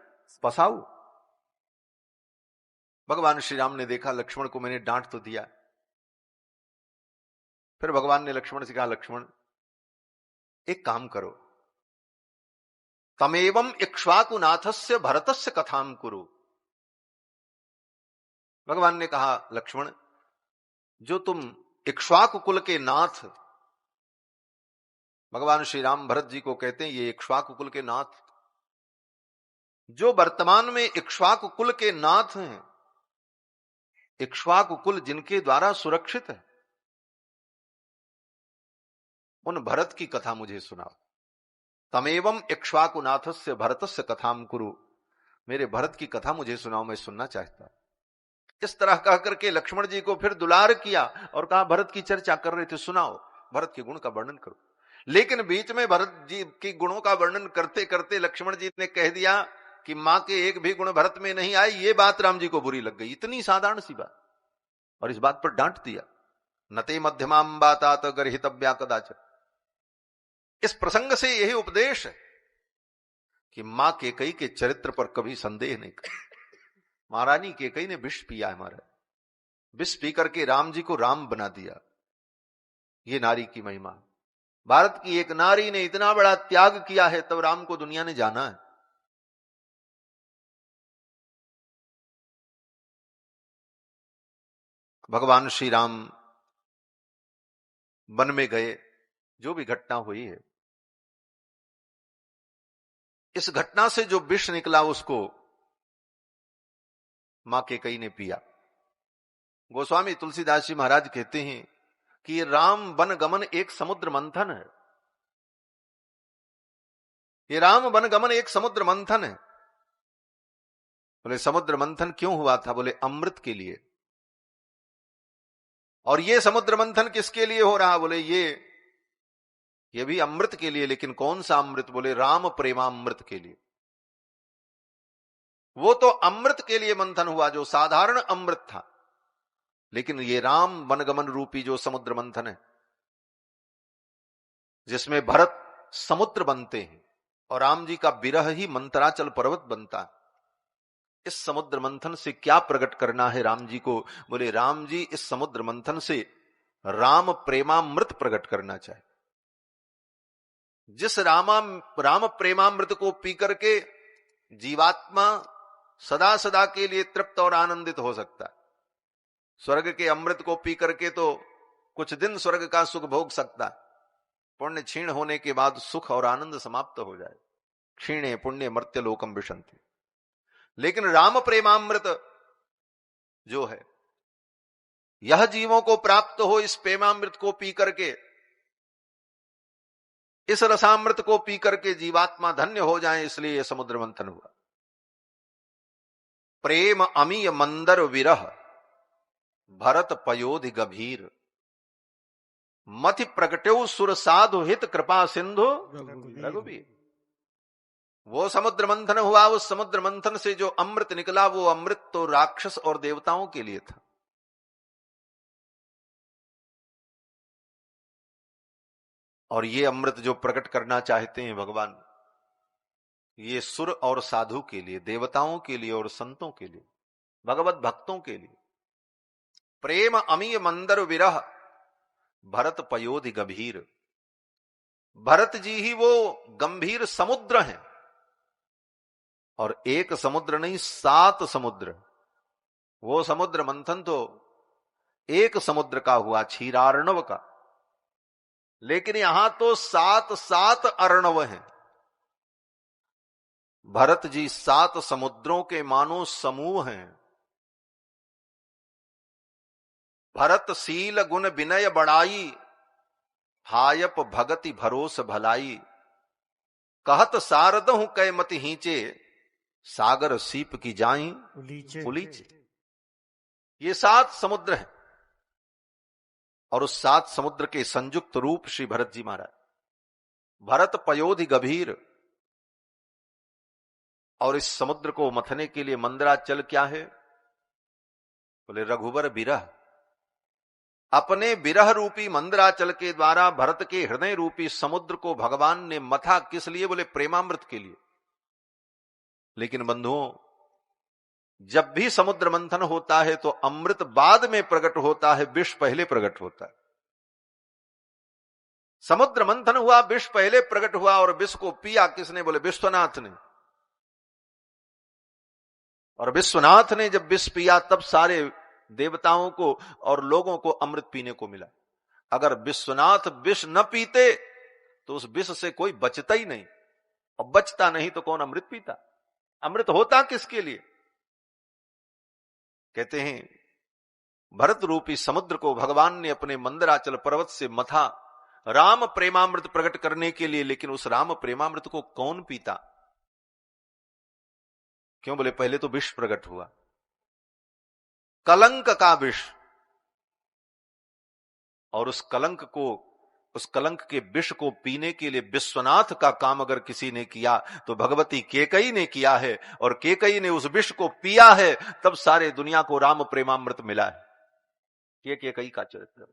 पसाऊ। भगवान श्री राम ने देखा लक्ष्मण को मैंने डांट तो दिया, फिर भगवान ने लक्ष्मण से कहा, लक्ष्मण एक काम करो, तमेवं इक्ष्वाकुनाथस्य भरतस्य कथाम कुरु। भगवान ने कहा, लक्ष्मण जो तुम इक्ष्वाकु कुल के नाथ, भगवान श्री राम भरत जी को कहते हैं ये इक्ष्वाकु कुल के नाथ, जो वर्तमान में इक्ष्वाकु कुल के नाथ हैं, इक्ष्वाकु कुल जिनके द्वारा सुरक्षित है, उन भरत की कथा मुझे सुनाओ। तमेवं इक्ष्वाकुनाथस्य भरतस्य कथाम कुरु, मेरे भरत की कथा मुझे सुनाओ, मैं सुनना चाहता। इस तरह कह करके लक्ष्मण जी को फिर दुलार किया और कहा, भरत की चर्चा कर रहे थे, सुनाओ, भरत के गुण का वर्णन करो। लेकिन बीच में भरत जी के गुणों का वर्णन करते करते लक्ष्मण जी ने कह दिया कि मां के एक भी गुण भरत में नहीं आए। ये बात राम जी को बुरी लग गई, इतनी साधारण सी बात, और इस बात पर डांट दिया। नते मध्यमां बातात गर्हितव्या कदाचन। इस प्रसंग से यही उपदेश है कि मां कैकेयी के चरित्र पर कभी संदेह नहीं कर। महारानी कैकेयी ने विष पिया है, महाराज विष पी करके राम जी को राम बना दिया। ये नारी की महिमा। भारत की एक नारी ने इतना बड़ा त्याग किया है, तब राम को दुनिया ने जाना है। भगवान श्री राम वन में गए, जो भी घटना हुई है, इस घटना से जो विष निकला उसको मां कैकेयी ने पिया। गोस्वामी तुलसीदास जी महाराज कहते हैं कि राम वन गमन एक समुद्र मंथन है। ये राम वन गमन एक समुद्र मंथन है। बोले समुद्र मंथन क्यों हुआ था? बोले अमृत के लिए। और ये समुद्र मंथन किसके लिए हो रहा? बोले ये भी अमृत के लिए, लेकिन कौन सा अमृत? बोले राम प्रेमामृत के लिए। वो तो अमृत के लिए मंथन हुआ जो साधारण अमृत था, लेकिन ये राम वनगमन रूपी जो समुद्र मंथन है, जिसमें भरत समुद्र बनते हैं और राम जी का विरह ही मंतराचल पर्वत बनता है, इस समुद्र मंथन से क्या प्रकट करना है राम जी को? बोले राम जी इस समुद्र मंथन से राम प्रेमामृत प्रकट करना चाहे। जिस राम प्रेमामृत को पी करके जीवात्मा सदा सदा के लिए तृप्त और आनंदित हो सकता है। स्वर्ग के अमृत को पी करके तो कुछ दिन स्वर्ग का सुख भोग सकता है, पुण्य क्षीण होने के बाद सुख और आनंद समाप्त हो जाए। क्षीणे पुण्य मर्त्य लोकम विशंति। लेकिन राम प्रेमामृत जो है यह जीवों को प्राप्त हो इस प्रेमामृत को पी करके, इस रसामृत को पी करके जीवात्मा धन्य हो जाए, इसलिए यह समुद्र मंथन हुआ। प्रेम अमीय मंदर विरह भरत पयोधि गभीर, मति प्रगट्यो सुर साधु हित कृपा सिंधु रघुबीर। वो समुद्र मंथन हुआ, उस समुद्र मंथन से जो अमृत निकला, वो अमृत तो राक्षस और देवताओं के लिए था। और ये अमृत जो प्रकट करना चाहते हैं भगवान, ये सुर और साधु के लिए, देवताओं के लिए और संतों के लिए, भगवत भक्तों के लिए। प्रेम अमीय मंदर विरह भरत पयोधि गंभीर, भरत जी ही वो गंभीर समुद्र हैं। और एक समुद्र नहीं, 7 समुद्र। वो समुद्र मंथन तो एक समुद्र का हुआ, क्षीरार्णव का, लेकिन यहां तो 7 अर्णव हैं। भरत जी 7 समुद्रों के मानो समूह हैं। भरत शील गुण विनय बड़ाई, हायप भगति भरोस भलाई, कहत सारदहु कै मति हींचे, सागर सीप की जाई उलीचे। ये 7 समुद्र हैं। और उस 7 समुद्र के संयुक्त रूप श्री भरत जी महाराज। भरत पयोधि गंभीर। और इस समुद्र को मथने के लिए मंदराचल क्या है? बोले रघुवर बिरह। अपने बिरह रूपी मंदराचल के द्वारा भरत के हृदय रूपी समुद्र को भगवान ने मथा। किस लिए? बोले प्रेमामृत के लिए। लेकिन बंधुओं, जब भी समुद्र मंथन होता है तो अमृत बाद में प्रकट होता है, विष पहले प्रकट होता है। समुद्र मंथन हुआ, विष पहले प्रकट हुआ। और विष को पिया किसने? बोले विश्वनाथ ने। और विश्वनाथ ने जब विष पिया तब सारे देवताओं को और लोगों को अमृत पीने को मिला। अगर विश्वनाथ विष न पीते तो उस विष से कोई बचता ही नहीं। और बचता नहीं तो कौन अमृत पीता? अमृत होता किसके लिए? कहते हैं भरत रूपी समुद्र को भगवान ने अपने मंदराचल पर्वत से मथा, राम प्रेमामृत प्रकट करने के लिए। लेकिन उस राम प्रेमामृत को कौन पीता? क्यों? बोले पहले तो विष प्रकट हुआ, कलंक का विष। और उस कलंक के विष को पीने के लिए विश्वनाथ का काम अगर किसी ने किया तो भगवती केकई ने किया है। और केकई ने उस विष को पिया है, तब सारे दुनिया को राम प्रेमामृत मिला है। ये केकई का चरित्र।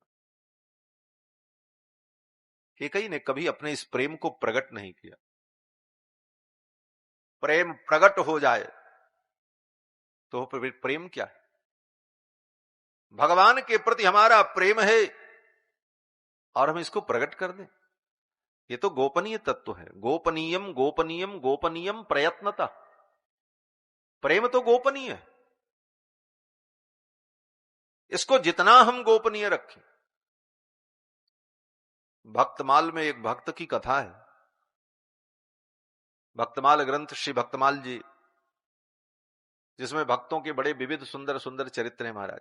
केकई ने कभी अपने इस प्रेम को प्रकट नहीं किया। प्रेम प्रकट हो जाए तो प्रेम क्या है? भगवान के प्रति हमारा प्रेम है और हम इसको प्रकट कर दें, ये तो गोपनीय तत्व है। गोपनीयम गोपनीयम गोपनीयम प्रयत्नता। प्रेम तो गोपनीय है, इसको जितना हम गोपनीय रखें। भक्तमाल में एक भक्त की कथा है। भक्तमाल ग्रंथ श्री भक्तमाल जी, जिसमें भक्तों के बड़े विविध सुंदर सुंदर चरित्र हैं महाराज।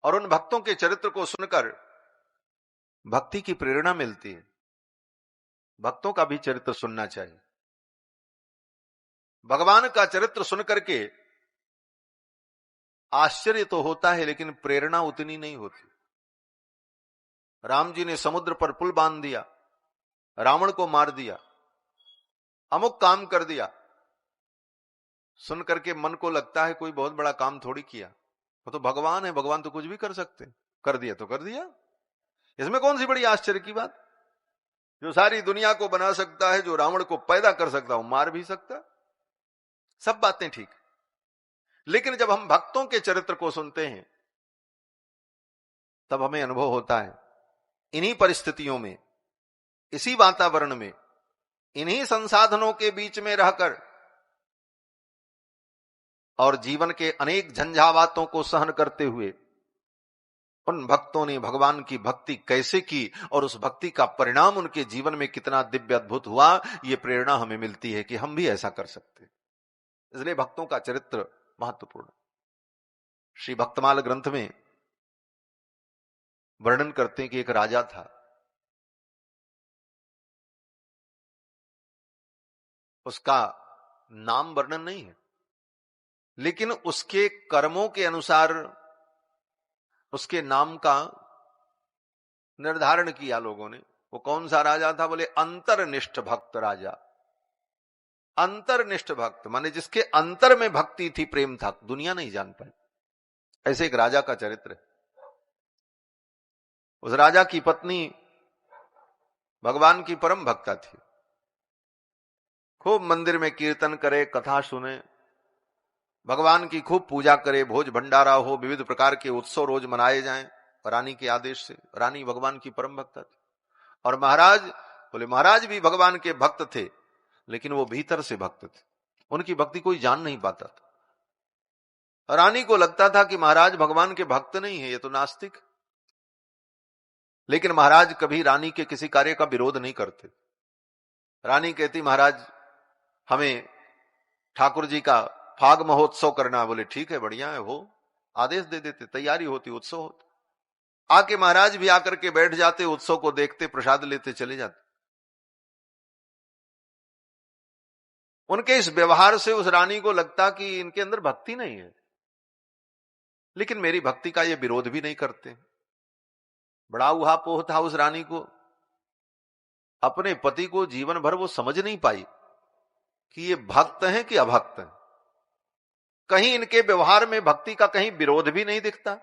और उन भक्तों के चरित्र को सुनकर भक्ति की प्रेरणा मिलती है। भक्तों का भी चरित्र सुनना चाहिए। भगवान का चरित्र सुनकर के आश्चर्य तो होता है, लेकिन प्रेरणा उतनी नहीं होती। राम जी ने समुद्र पर पुल बांध दिया, रावण को मार दिया, अमुक काम कर दिया। सुन करके मन को लगता है कोई बहुत बड़ा काम थोड़ी किया, वो तो भगवान है, भगवान तो कुछ भी कर सकते हैं। कर दिया तो कर दिया, इसमें कौन सी बड़ी आश्चर्य की बात? जो सारी दुनिया को बना सकता है, जो रावण को पैदा कर सकता है, मार भी सकता। सब बातें ठीक, लेकिन जब हम भक्तों के चरित्र को सुनते हैं तब हमें अनुभव होता है, इन्हीं परिस्थितियों में, इसी वातावरण में, इन्हीं संसाधनों के बीच में रहकर और जीवन के अनेक झंझावातों को सहन करते हुए उन भक्तों ने भगवान की भक्ति कैसे की और उस भक्ति का परिणाम उनके जीवन में कितना दिव्य अद्भुत हुआ, ये प्रेरणा हमें मिलती है कि हम भी ऐसा कर सकते हैं। इसलिए भक्तों का चरित्र महत्वपूर्ण। श्री भक्तमाल ग्रंथ में वर्णन करते हैं कि एक राजा था, उसका नाम वर्णन नहीं है, लेकिन उसके कर्मों के अनुसार उसके नाम का निर्धारण किया लोगों ने। वो कौन सा राजा था? बोले अंतरनिष्ठ भक्त राजा। अंतरनिष्ठ भक्त माने जिसके अंतर में भक्ति थी, प्रेम था, दुनिया नहीं जान पाई। ऐसे एक राजा का चरित्र है। उस राजा की पत्नी भगवान की परम भक्ता थी, खूब मंदिर में कीर्तन करे, कथा सुने, भगवान की खूब पूजा करे, भोज भंडारा हो, विविध प्रकार के उत्सव रोज मनाए जाएं रानी के आदेश से। रानी भगवान की परम भक्ता थी। और महाराज, बोले महाराज भी भगवान के भक्त थे, लेकिन वो भीतर से भक्त थे, उनकी भक्ति कोई जान नहीं पाता था। रानी को लगता था कि महाराज भगवान के भक्त नहीं है, ये तो नास्तिक। लेकिन महाराज कभी रानी के किसी कार्य का विरोध नहीं करते। रानी कहती महाराज हमें ठाकुर जी का फाग महोत्सव करना। बोले ठीक है, बढ़िया है, हो, आदेश दे देते, तैयारी होती, उत्सव होता। आके महाराज भी आकर के बैठ जाते, उत्सव को देखते, प्रसाद लेते, चले जाते। उनके इस व्यवहार से उस रानी को लगता कि इनके अंदर भक्ति नहीं है, लेकिन मेरी भक्ति का ये विरोध भी नहीं करते। बड़ा उहापोह था उस रानी को। अपने पति को जीवन भर वो समझ नहीं पाई कि ये भक्त हैं कि अभक्त हैं। कहीं इनके व्यवहार में भक्ति का कहीं विरोध भी नहीं दिखता,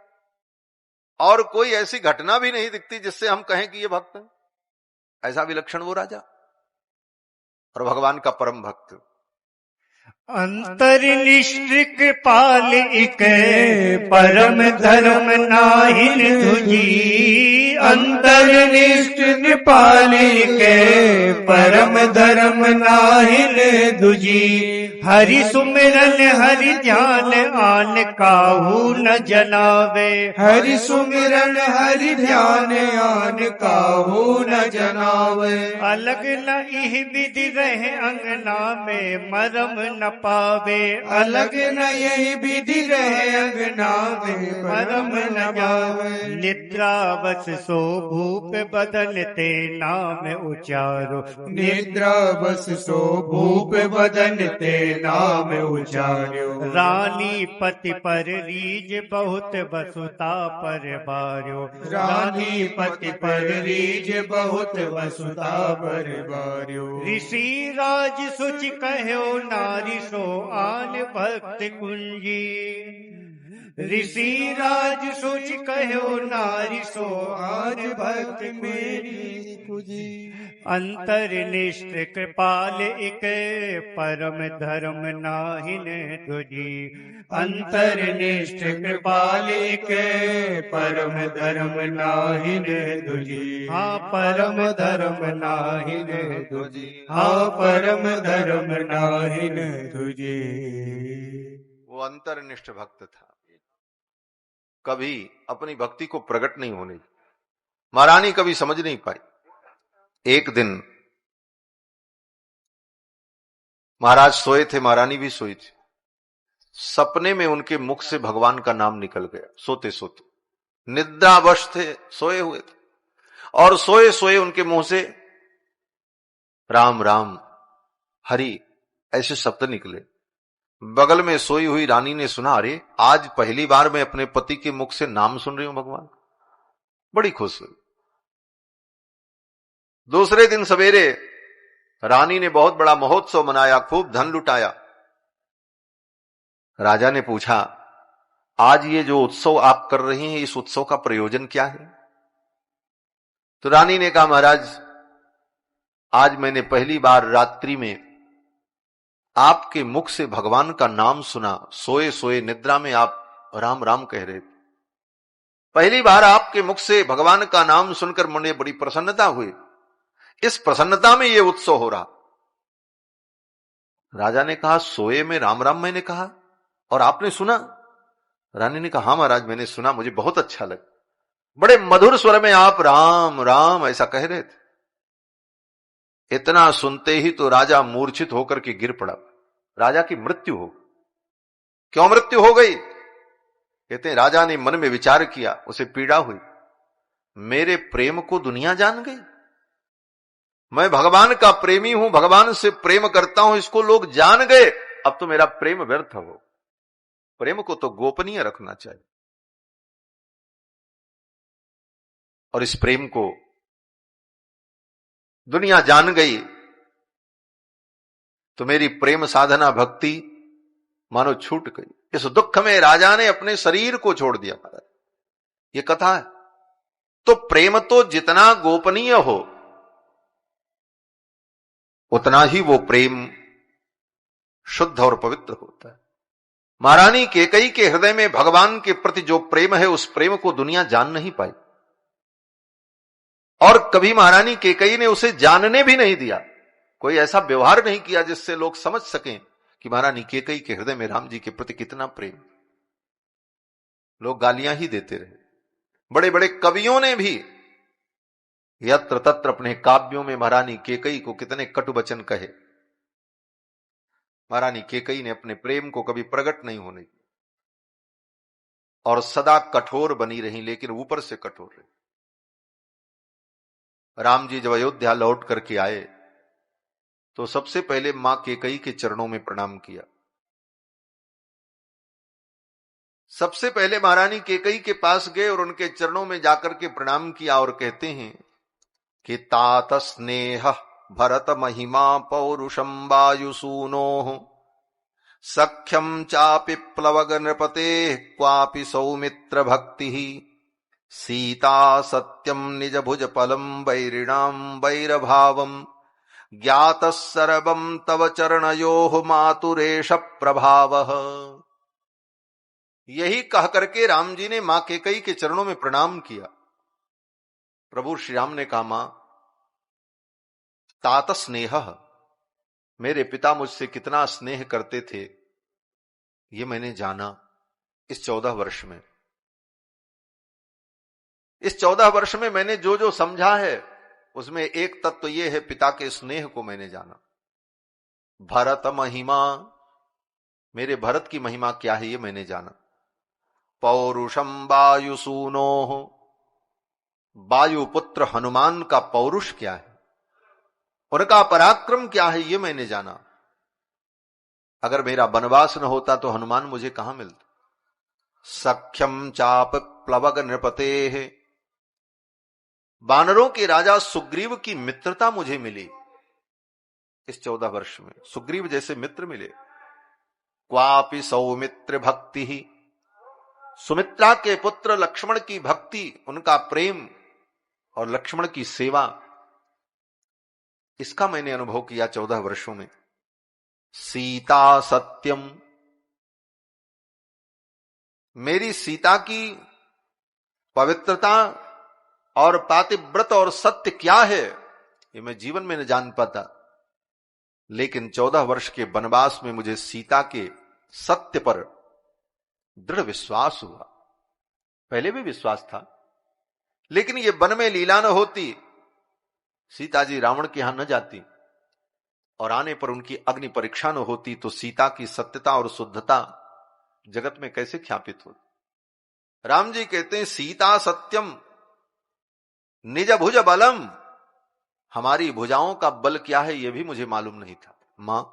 और कोई ऐसी घटना भी नहीं दिखती जिससे हम कहें कि ये भक्त हैं। ऐसा विलक्षण वो राजा, और भगवान का परम भक्त। अंतरनिष्ठ कृपाल इक परम धर्म नाहिन तुझी। अंतरनिष्ठ कृपाल इक परम धर्म नाहिन तुझी। हरि सुमिरन हरि ध्यान आन काहू न जनावे। हरि सुमिरन हरि ध्यान आन काहू न जनावे। अलग न इह विधि रहे अंगना में मरम न पावे। अलग न यही विधि रहे अंगना में मरम न जावे। निद्रा बस सो भूप बदन ते नाम उचारो। निद्रा बस सो भूप बदन ते नाम उचार्यो। रानी पति पर रीज बहुत बसुता पर बार्यो। रानी पति पर रीज बहुत बसुता पर बार्यो। ऋषि राज सुच कहो नारी सो आन भक्त कुंजी। ऋषि राज सोच कहो नारी सो आन भक्त मेरी कुंजी। अंतरनिष्ठ कृपाल इक परम धर्म नाहिन तुझी। अंतरनिष्ठ कृपाल इक परम धर्म नाहिन तुझी। हाँ परम धर्म नाहिन तुझी। हाँ परम धर्म नाहिन तुझी। वो अंतरनिष्ठ भक्त था, कभी अपनी भक्ति को प्रकट नहीं होने दी। महारानी कभी समझ नहीं पाई। एक दिन महाराज सोए थे, महारानी भी सोई थी। सपने में उनके मुख से भगवान का नाम निकल गया, सोते सोते। निद्रावश थे, सोए हुए थे, और सोए सोए उनके मुंह से राम राम हरि ऐसे शब्द निकले। बगल में सोई हुई रानी ने सुना, अरे आज पहली बार मैं अपने पति के मुख से नाम सुन रही हूं भगवान। बड़ी खुश हुई। दूसरे दिन सवेरे रानी ने बहुत बड़ा महोत्सव मनाया, खूब धन लुटाया। राजा ने पूछा, आज ये जो उत्सव आप कर रहे हैं, इस उत्सव का प्रयोजन क्या है? तो रानी ने कहा, महाराज आज मैंने पहली बार रात्रि में आपके मुख से भगवान का नाम सुना। सोए सोए निद्रा में आप राम राम कह रहे थे। पहली बार आपके मुख से भगवान का नाम सुनकर मुझे बड़ी प्रसन्नता हुई। इस प्रसन्नता में यह उत्सव हो रहा। राजा ने कहा, सोए में राम राम मैंने कहा और आपने सुना? रानी ने कहा, हाँ महाराज मैंने सुना, मुझे बहुत अच्छा लगा। बड़े मधुर स्वर में आप राम राम ऐसा कह रहे थे। इतना सुनते ही तो राजा मूर्छित होकर के गिर पड़ा। राजा की मृत्यु हो। क्यों मृत्यु हो गई? कहते हैं राजा ने मन में विचार किया, उसे पीड़ा हुई, मेरे प्रेम को दुनिया जान गई, मैं भगवान का प्रेमी हूं, भगवान से प्रेम करता हूं, इसको लोग जान गए, अब तो मेरा प्रेम व्यर्थ हो। प्रेम को तो गोपनीय रखना चाहिए। और इस प्रेम को दुनिया जान गई तो मेरी प्रेम साधना भक्ति मानो छूट गई। इस दुख में राजा ने अपने शरीर को छोड़ दिया। यह कथा है। तो प्रेम तो जितना गोपनीय हो उतना ही वो प्रेम शुद्ध और पवित्र होता है। महारानी कैकेयी के हृदय में भगवान के प्रति जो प्रेम है, उस प्रेम को दुनिया जान नहीं पाई, और कभी महारानी कैकेयी ने उसे जानने भी नहीं दिया। कोई ऐसा व्यवहार नहीं किया जिससे लोग समझ सकें कि महारानी कैकेयी के हृदय में राम जी के प्रति कितना प्रेम। लोग गालियां ही देते रहे। बड़े बड़े कवियों ने भी यत्र तत्र अपने काव्यों में महारानी कैकेयी को कितने कटु वचन कहे। महारानी कैकेयी ने अपने प्रेम को कभी प्रकट नहीं होने दिया और सदा कठोर बनी रही, लेकिन ऊपर से कठोर रही। राम जी जब अयोध्या लौट करके आए तो सबसे पहले मां कैकेयी के चरणों में प्रणाम किया। सबसे पहले महारानी कैकेयी के पास गए और उनके चरणों में जाकर के प्रणाम किया और कहते हैं कि तात स्नेह भरत महिमा पौरुषम वायुसूनो सख्यम चापि प्लवग नृपते क्वापि सौमित्र भक्ति सीता सत्यम निज भुज पलम वैरिणाम वैरभावम ज्ञात सर्वम तव चरणयोः मातुरेश प्रभावः। यही कह करके राम जी ने मां कैकेयी के चरणों में प्रणाम किया। प्रभु श्री राम ने कहा, मां तात स्नेह, मेरे पिता मुझसे कितना स्नेह करते थे ये मैंने जाना इस 14 वर्ष में। इस 14 वर्ष में मैंने जो जो समझा है उसमें एक तत्व तो ये है, पिता के स्नेह को मैंने जाना। भरत महिमा, मेरे भरत की महिमा क्या है ये मैंने जाना। पौरुषम वायुसूनो, वायुपुत्र हनुमान का पौरुष क्या है, उनका पराक्रम क्या है ये मैंने जाना। अगर मेरा वनवास न होता तो हनुमान मुझे कहां मिलता। सख्यम चाप प्लवग नृपते, वानरों के राजा सुग्रीव की मित्रता मुझे मिली इस 14 वर्ष में। सुग्रीव जैसे मित्र मिले। क्वापि सौमित्र भक्ति, सुमित्रा के पुत्र लक्ष्मण की भक्ति, उनका प्रेम और लक्ष्मण की सेवा, इसका मैंने अनुभव किया 14 वर्षों में। सीता सत्यम, मेरी सीता की पवित्रता और पातिव्रत और सत्य क्या है ये मैं जीवन में न जान पाता, लेकिन 14 वर्ष के वनवास में मुझे सीता के सत्य पर दृढ़ विश्वास हुआ। पहले भी विश्वास था, लेकिन ये वन में लीला न होती, सीता जी रावण के यहां न जाती और आने पर उनकी अग्नि परीक्षा न होती, तो सीता की सत्यता और शुद्धता जगत में कैसे ख्यापित होती। राम जी कहते हैं सीता सत्यम निज भुज बलम, हमारी भुजाओं का बल क्या है यह भी मुझे मालूम नहीं था। मां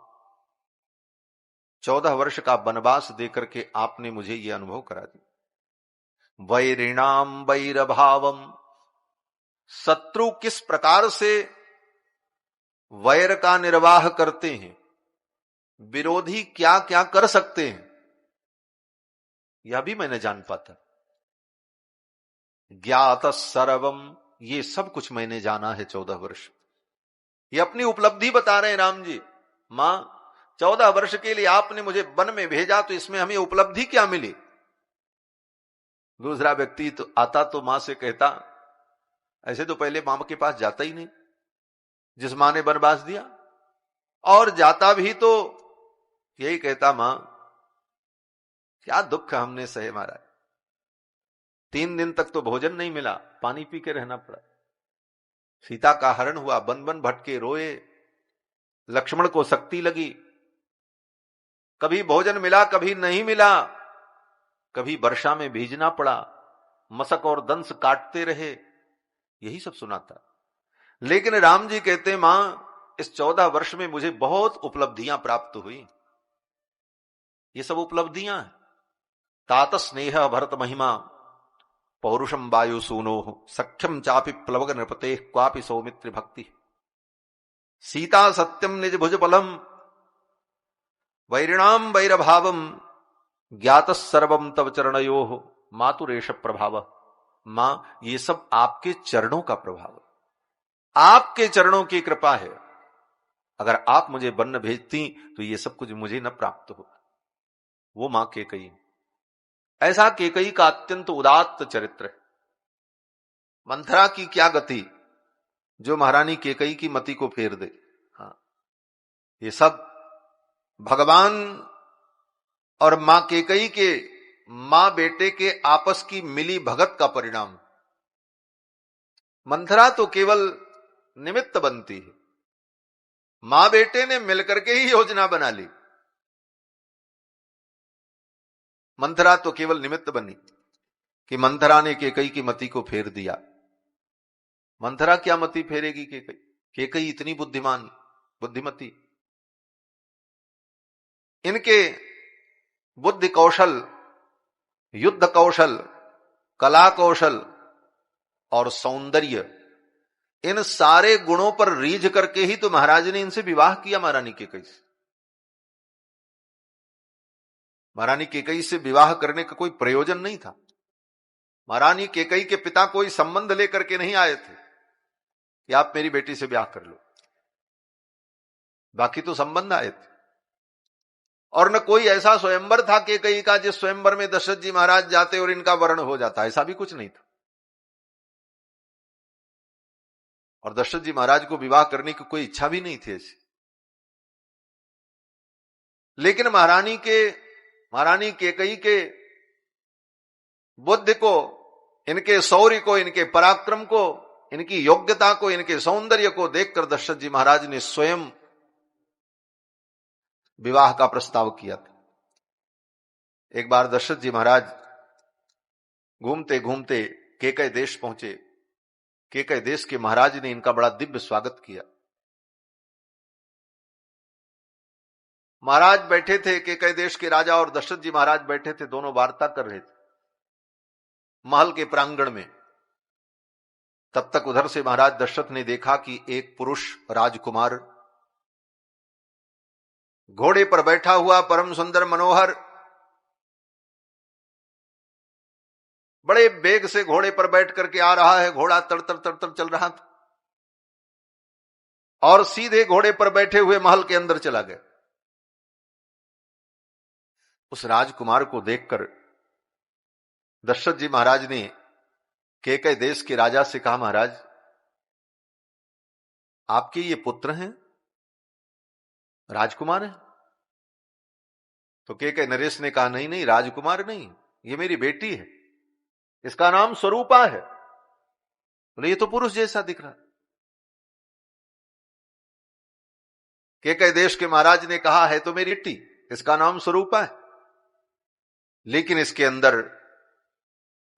14 वर्ष का वनवास देकर के आपने मुझे यह अनुभव करा दिया। वैरिणाम वैरभावम, शत्रु किस प्रकार से वैर का निर्वाह करते हैं, विरोधी क्या क्या कर सकते हैं, यह भी मैंने जान पाता। ज्ञात सर्वम, ये सब कुछ मैंने जाना है 14 वर्ष। ये अपनी उपलब्धि बता रहे हैं राम जी। मां 14 वर्ष के लिए आपने मुझे वन में भेजा, तो इसमें हमें उपलब्धि क्या मिली। दूसरा व्यक्ति तो आता तो मां से कहता, ऐसे तो पहले मां के पास जाता ही नहीं जिस मां ने वनवास दिया, और जाता भी तो यही कहता, मां क्या दुख हमने सहे महाराज, 3 दिन तक तो भोजन नहीं मिला, पानी पी के रहना पड़ा। सीता का हरण हुआ, बन बन भटके रोए, लक्ष्मण को शक्ति लगी, कभी भोजन मिला कभी नहीं मिला, कभी वर्षा में भीजना पड़ा, मशक और दंश काटते रहे, यही सब सुना था। लेकिन राम जी कहते मां इस 14 वर्ष में मुझे बहुत उपलब्धियां प्राप्त हुई। ये सब उपलब्धियां हैं। तात स्नेह भरत महिमा पौरुषम वायु सूनो सख्यम चापि प्लवग नृपते क्वापि सौमित्र भक्ति सीता सत्यम निज भुज बलम वैरिणाम वैरभावम ज्ञात सर्वम तव चरणयो मातुरेश प्रभाव। मां ये सब आपके चरणों का प्रभाव, आपके चरणों की कृपा है। अगर आप मुझे वन भेजती तो ये सब कुछ मुझे न प्राप्त हो। वो मां केकई, ऐसा केकई का अत्यंत उदात्त चरित्र है। मंथरा की क्या गति जो महारानी केकई की मति को फेर दे। हाँ, ये सब भगवान और मां केकई के, मां बेटे के आपस की मिली भगत का परिणाम। मंथरा तो केवल निमित्त बनती है, मां बेटे ने मिलकर के ही योजना बना ली। मंथरा तो केवल निमित्त बनी कि मंथरा ने केकई की मति को फेर दिया। मंथरा क्या मति फेरेगी केकई? केकई इतनी बुद्धिमान, बुद्धिमती। इनके बुद्धि कौशल, युद्ध कौशल, कला कौशल और सौंदर्य, इन सारे गुणों पर रीझ करके ही तो महाराज ने इनसे विवाह किया महारानी केकई से। महारानी केकई से विवाह करने का कोई प्रयोजन नहीं था। महारानी केकई के पिता कोई संबंध लेकर के नहीं आए थे कि आप मेरी बेटी से ब्याह कर लो, बाकी तो संबंध आए थे। और न कोई ऐसा स्वयंवर था केकई का जिस स्वयंवर में दशरथ जी महाराज जाते और इनका वर्ण हो जाता, ऐसा भी कुछ नहीं था। और दशरथ जी महाराज को विवाह करने की कोई इच्छा भी नहीं थी ऐसी। लेकिन महारानी केकई के बुद्धि को, इनके शौर्य को, इनके पराक्रम को, इनकी योग्यता को, इनके सौंदर्य को देखकर दशरथ जी महाराज ने स्वयं विवाह का प्रस्ताव किया था। एक बार दशरथ जी महाराज घूमते घूमते केकई देश पहुंचे। केकई देश के महाराज ने इनका बड़ा दिव्य स्वागत किया। महाराज बैठे थे, केकई देश के राजा और दशरथ जी महाराज बैठे थे, दोनों वार्ता कर रहे थे महल के प्रांगण में। तब तक उधर से महाराज दशरथ ने देखा कि एक पुरुष राजकुमार घोड़े पर बैठा हुआ, परम सुंदर मनोहर, बड़े वेग से घोड़े पर बैठ करके आ रहा है। घोड़ा तड़तड़ तड़तड़ चल रहा था और सीधे घोड़े पर बैठे हुए महल के अंदर चला गया। उस राजकुमार को देखकर दशरथ जी महाराज ने केकई देश के राजा से कहा, महाराज आपके ये पुत्र हैं, राजकुमार हैं? तो केकई नरेश ने कहा, नहीं नहीं, राजकुमार नहीं, ये मेरी बेटी है, इसका नाम स्वरूपा है। बोले ये तो पुरुष जैसा दिख रहा। केकई देश के महाराज ने कहा, है तो मेरी बेटी, इसका नाम स्वरूपा है, लेकिन इसके अंदर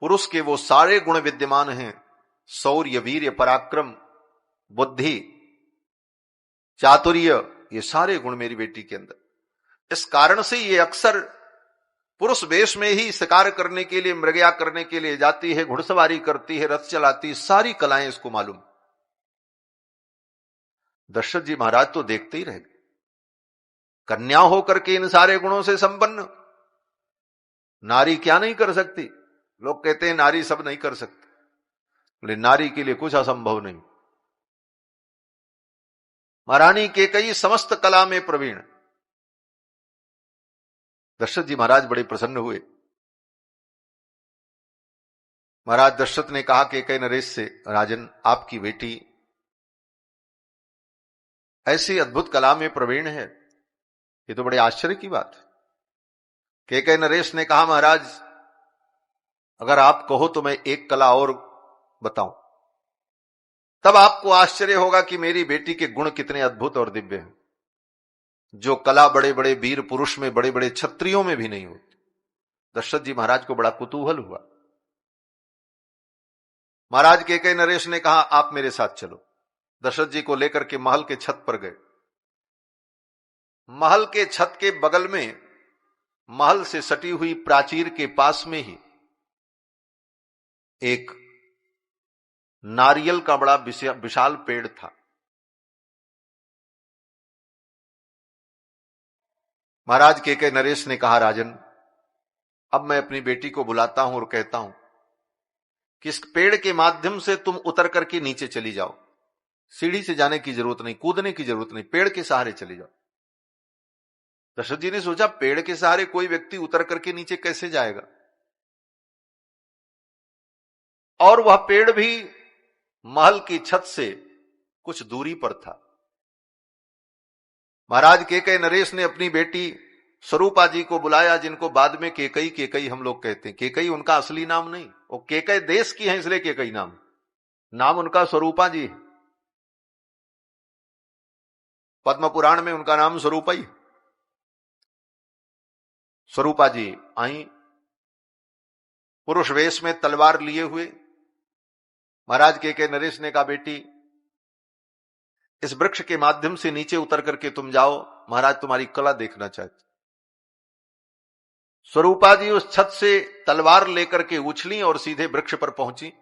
पुरुष के वो सारे गुण विद्यमान हैं, शौर्य, वीर्य, पराक्रम, बुद्धि, चातुर्य, ये सारे गुण मेरी बेटी के अंदर। इस कारण से ये अक्सर पुरुष वेश में ही शिकार करने के लिए, मृगया करने के लिए जाती है, घुड़सवारी करती है, रथ चलाती है, सारी कलाएं इसको मालूम। दशरथ जी महाराज तो देखते ही रह गए। कन्या होकर के इन सारे गुणों से संपन्न नारी क्या नहीं कर सकती? लोग कहते हैं नारी सब नहीं कर सकती, बोले नारी के लिए कुछ असंभव नहीं। महारानी केकई समस्त कला में प्रवीण। दशरथ जी महाराज बड़े प्रसन्न हुए। महाराज दशरथ ने कहा केकई नरेश से, राजन आपकी बेटी ऐसी अद्भुत कला में प्रवीण है, ये तो बड़े आश्चर्य की बात है। केकई नरेश ने कहा, महाराज अगर आप कहो तो मैं एक कला और बताऊं, तब आपको आश्चर्य होगा कि मेरी बेटी के गुण कितने अद्भुत और दिव्य हैं, जो कला बड़े बड़े वीर पुरुष में, बड़े बड़े क्षत्रियों में भी नहीं होती। दशरथ जी महाराज को बड़ा कुतूहल हुआ। महाराज कैकेयी नरेश ने कहा आप मेरे साथ चलो। दशरथ जी को लेकर के महल के छत पर गए। महल के छत के बगल में, महल से सटी हुई प्राचीर के पास में ही एक नारियल का बड़ा विशाल पेड़ था। महाराज कैकेयी नरेश ने कहा राजन, अब मैं अपनी बेटी को बुलाता हूं और कहता हूं कि इस पेड़ के माध्यम से तुम उतर करके नीचे चली जाओ। सीढ़ी से जाने की जरूरत नहीं, कूदने की जरूरत नहीं, पेड़ के सहारे चली जाओ। दशरथ जी ने सोचा पेड़ के सहारे कोई व्यक्ति उतर करके नीचे कैसे जाएगा, और वह पेड़ भी महल की छत से कुछ दूरी पर था। महाराज कैकेयी नरेश ने अपनी बेटी स्वरूपा जी को बुलाया, जिनको बाद में कैकेयी कैकेयी हम लोग कहते हैं। कैकेयी उनका असली नाम नहीं, वो कैकेयी देश की है इसलिए कैकेयी नाम उनका स्वरूपा जी है। पद्म पुराण में उनका नाम स्वरूपा ही। स्वरूपा जी आई पुरुष वेश में तलवार लिए हुए। महाराज कैकेयी नरेश ने कहा बेटी इस वृक्ष के माध्यम से नीचे उतर करके तुम जाओ, महाराज तुम्हारी कला देखना चाहते। स्वरूपा जी उस छत से तलवार लेकर के उछली और सीधे वृक्ष पर पहुंची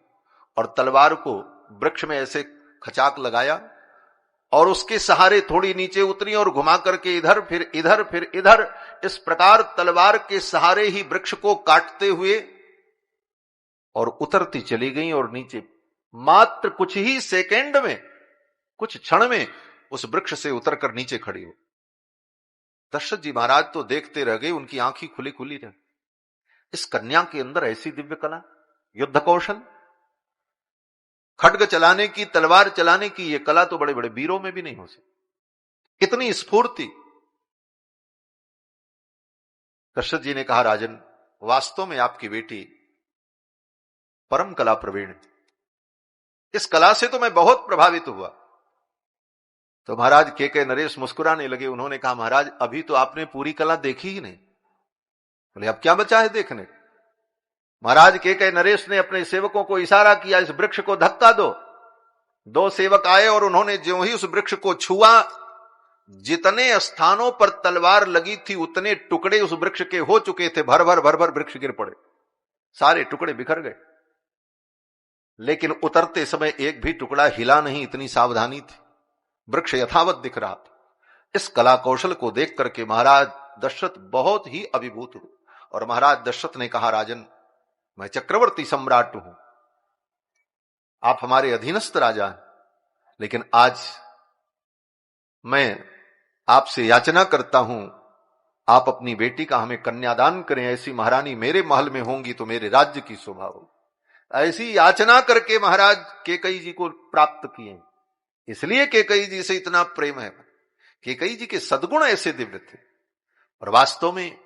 और तलवार को वृक्ष में ऐसे खचाक लगाया और उसके सहारे थोड़ी नीचे उतरी और घुमा करके इधर फिर इधर फिर इधर, इस प्रकार तलवार के सहारे ही वृक्ष को काटते हुए और उतरती चली गई और नीचे मात्र कुछ ही सेकंड में, कुछ क्षण में उस वृक्ष से उतरकर नीचे खड़ी हो। दशरथ जी महाराज तो देखते रह गए, उनकी आंखें खुली खुली रह। इस कन्या के अंदर ऐसी दिव्य कला, युद्ध कौशल, खड्ग चलाने की, तलवार चलाने की, यह कला तो बड़े बड़े वीरों में भी नहीं हो सकती। इतनी स्फूर्ति। दशरथ जी ने कहा राजन वास्तव में आपकी बेटी परम कला प्रवीण है, इस कला से तो मैं बहुत प्रभावित हुआ। तो महाराज कैकेयी नरेश मुस्कुराने लगे। उन्होंने कहा महाराज अभी तो आपने पूरी कला देखी ही नहीं। बोले अब क्या बचा है देखने। महाराज कैकेयी नरेश ने अपने सेवकों को इशारा किया इस वृक्ष को धक्का दो। दो सेवक आए और उन्होंने ज्यों ही उस वृक्ष को छुआ, जितने स्थानों पर तलवार लगी थी उतने टुकड़े उस वृक्ष के हो चुके थे। भर भर वृक्ष गिर पड़े, सारे टुकड़े बिखर गए। लेकिन उतरते समय एक भी टुकड़ा हिला नहीं, इतनी सावधानी थी। वृक्ष यथावत दिख रहा था। इस कला कौशल को देख करके महाराज दशरथ बहुत ही अभिभूत हुए और महाराज दशरथ ने कहा राजन मैं चक्रवर्ती सम्राट हूं, आप हमारे अधीनस्थ राजा हैं, लेकिन आज मैं आपसे याचना करता हूं आप अपनी बेटी का हमें कन्यादान करें। ऐसी महारानी मेरे महल में होंगी तो मेरे राज्य की शोभा होगी। ऐसी याचना करके महाराज कैकेयी जी को प्राप्त किए। इसलिए कैकेयी जी से इतना प्रेम है। कैकेयी जी के सद्गुण ऐसे दिव्य थे और वास्तव में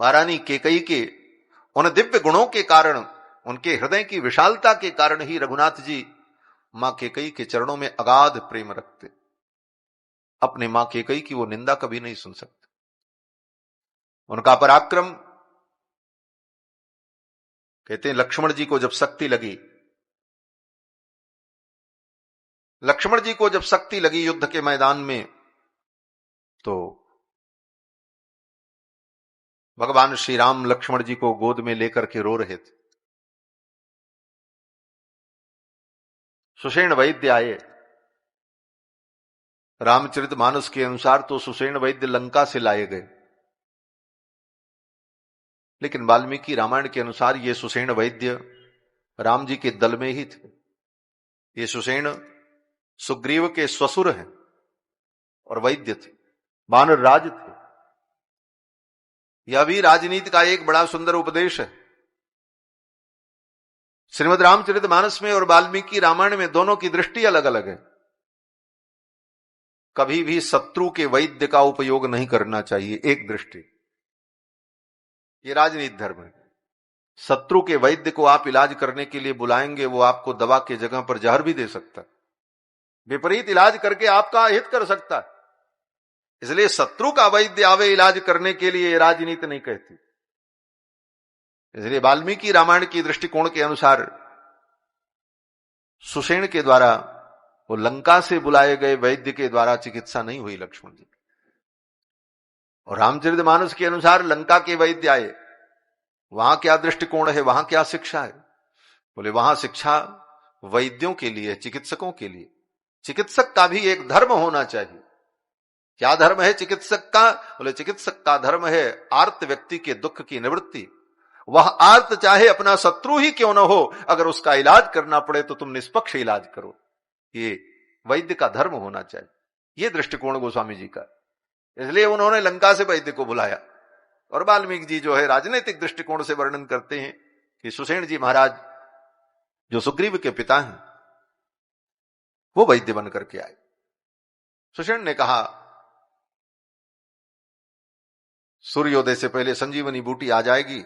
महारानी कैकेयी के उन दिव्य गुणों के कारण, उनके हृदय की विशालता के कारण ही रघुनाथ जी मां कैकेयी के चरणों में अगाध प्रेम रखते। अपने मां कैकेयी की वो निंदा कभी नहीं सुन सकते। उनका पराक्रम, कहते हैं लक्ष्मण जी को जब शक्ति लगी, लक्ष्मण जी को जब शक्ति लगी युद्ध के मैदान में, तो भगवान श्री राम लक्ष्मण जी को गोद में लेकर के रो रहे थे। सुषेण वैद्य आए। रामचरितमानस के अनुसार तो सुषेण वैद्य लंका से लाए गए, लेकिन वाल्मीकि रामायण के अनुसार ये सुषेण वैद्य राम जी के दल में ही थे। ये सुषेण सुग्रीव के ससुर हैं और वैद्य थे, वानर राज थे। यह भी राजनीति का एक बड़ा सुंदर उपदेश है। श्रीमद् रामचरितमानस में और वाल्मीकि रामायण में दोनों की दृष्टि अलग अलग है। कभी भी शत्रु के वैद्य का उपयोग नहीं करना चाहिए, एक दृष्टि। ये राजनीति धर्म है। शत्रु के वैद्य को आप इलाज करने के लिए बुलाएंगे, वो आपको दवा के जगह पर जहर भी दे सकता है, विपरीत इलाज करके आपका हित कर सकता है। इसलिए शत्रु का वैद्य आवे इलाज करने के लिए राजनीति नहीं कहती। इसलिए वाल्मीकि रामायण की दृष्टिकोण के अनुसार सुषेण के द्वारा, वो लंका से बुलाए गए वैद्य के द्वारा चिकित्सा नहीं हुई लक्ष्मण जी। और रामचरितमानस के अनुसार लंका के वैद्य आए, वहां क्या दृष्टिकोण है, वहां क्या शिक्षा है? बोले वहां शिक्षा वैद्यों के लिए, चिकित्सकों के लिए। चिकित्सक का भी एक धर्म होना चाहिए। क्या धर्म है चिकित्सक का? बोले चिकित्सक का धर्म है आर्त व्यक्ति के दुख की निवृत्ति। वह आर्त चाहे अपना शत्रु ही क्यों न हो, अगर उसका इलाज करना पड़े तो तुम निष्पक्ष इलाज करो। ये वैद्य का धर्म होना चाहिए। ये दृष्टिकोण गोस्वामी जी का, इसलिए उन्होंने लंका से वैद्य को बुलाया। और वाल्मीकि जी जो है राजनीतिक दृष्टिकोण से वर्णन करते हैं कि सुषेण जी महाराज जो सुग्रीव के पिता हैं, वो वैद्य बन करके आए। सुषेण ने कहा सूर्योदय से पहले संजीवनी बूटी आ जाएगी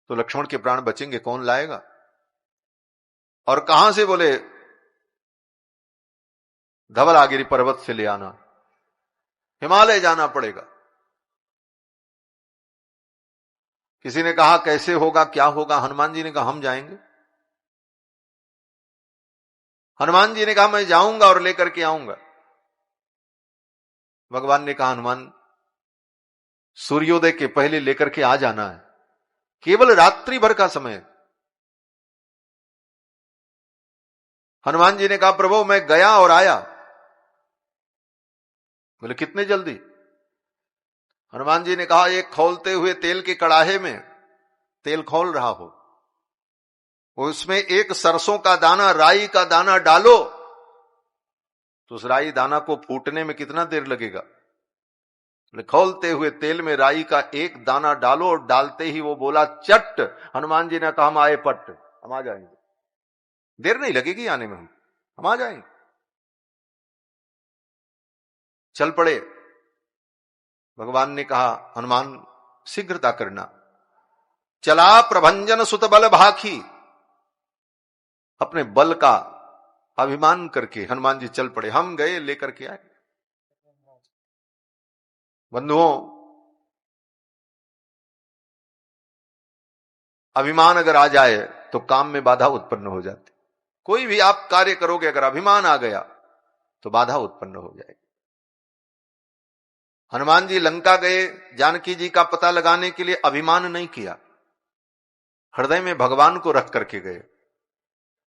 तो लक्ष्मण के प्राण बचेंगे, कौन लाएगा? और कहां से? बोले धवलागिरी पर्वत से ले आना, हिमालय जाना पड़ेगा। किसी ने कहा कैसे होगा, क्या होगा? हनुमान जी ने कहा हम जाएंगे। हनुमान जी ने कहा मैं जाऊंगा और लेकर के आऊंगा। भगवान ने कहा हनुमान सूर्योदय के पहले लेकर के आ जाना है, केवल रात्रि भर का समय। हनुमान जी ने कहा प्रभु मैं गया और आया। बोले कितने जल्दी? हनुमान जी ने कहा एक खौलते हुए तेल के कड़ाहे में तेल खौल रहा हो, उसमें एक सरसों का दाना, राई का दाना डालो तो उस राई दाना को फूटने में कितना देर लगेगा? खौलते हुए तेल में राई का एक दाना डालो, और डालते ही वो बोला चट। हनुमान जी ने कहा हम आए पट, हम आ जाएंगे, देर नहीं लगेगी आने में, हम आ जाएंगे। चल पड़े। भगवान ने कहा हनुमान शीघ्रता करना। चला प्रभंजन सुत बल भाखी, अपने बल का अभिमान करके हनुमान जी चल पड़े। हम गए लेकर के आए। बंधुओं, अभिमान अगर आ जाए तो काम में बाधा उत्पन्न हो जाती। कोई भी आप कार्य करोगे अगर अभिमान आ गया तो बाधा उत्पन्न हो जाएगी। हनुमान जी लंका गए जानकी जी का पता लगाने के लिए, अभिमान नहीं किया, हृदय में भगवान को रख करके गए।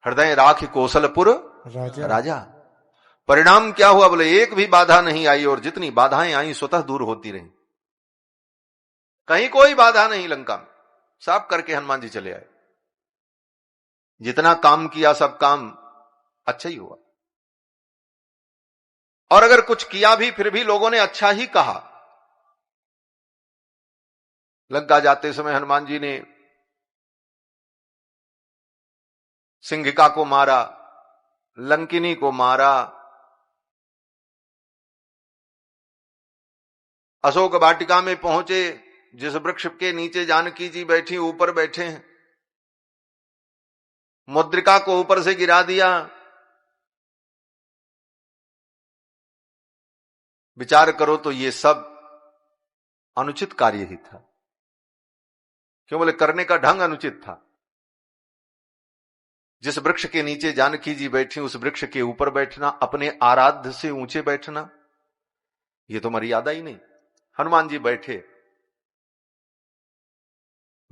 हृदय राखि कौशलपुर राजा। परिणाम क्या हुआ? बोले एक भी बाधा नहीं आई, और जितनी बाधाएं आई स्वतः दूर होती रही। कहीं कोई बाधा नहीं लंका में, साफ करके हनुमान जी चले आए। जितना काम किया सब काम अच्छा ही हुआ, और अगर कुछ किया भी फिर भी लोगों ने अच्छा ही कहा। लंका जाते समय हनुमान जी ने सिंहिका को मारा, लंकिनी को मारा, अशोक वाटिका में पहुंचे, जिस वृक्ष के नीचे जानकी जी बैठी ऊपर बैठे हैं, मुद्रिका को ऊपर से गिरा दिया। विचार करो तो ये सब अनुचित कार्य ही था। क्यों? बोले करने का ढंग अनुचित था। जिस वृक्ष के नीचे जानकी जी बैठी उस वृक्ष के ऊपर बैठना, अपने आराध्य से ऊंचे बैठना, ये तो मर्यादा ही नहीं। हनुमान जी बैठे,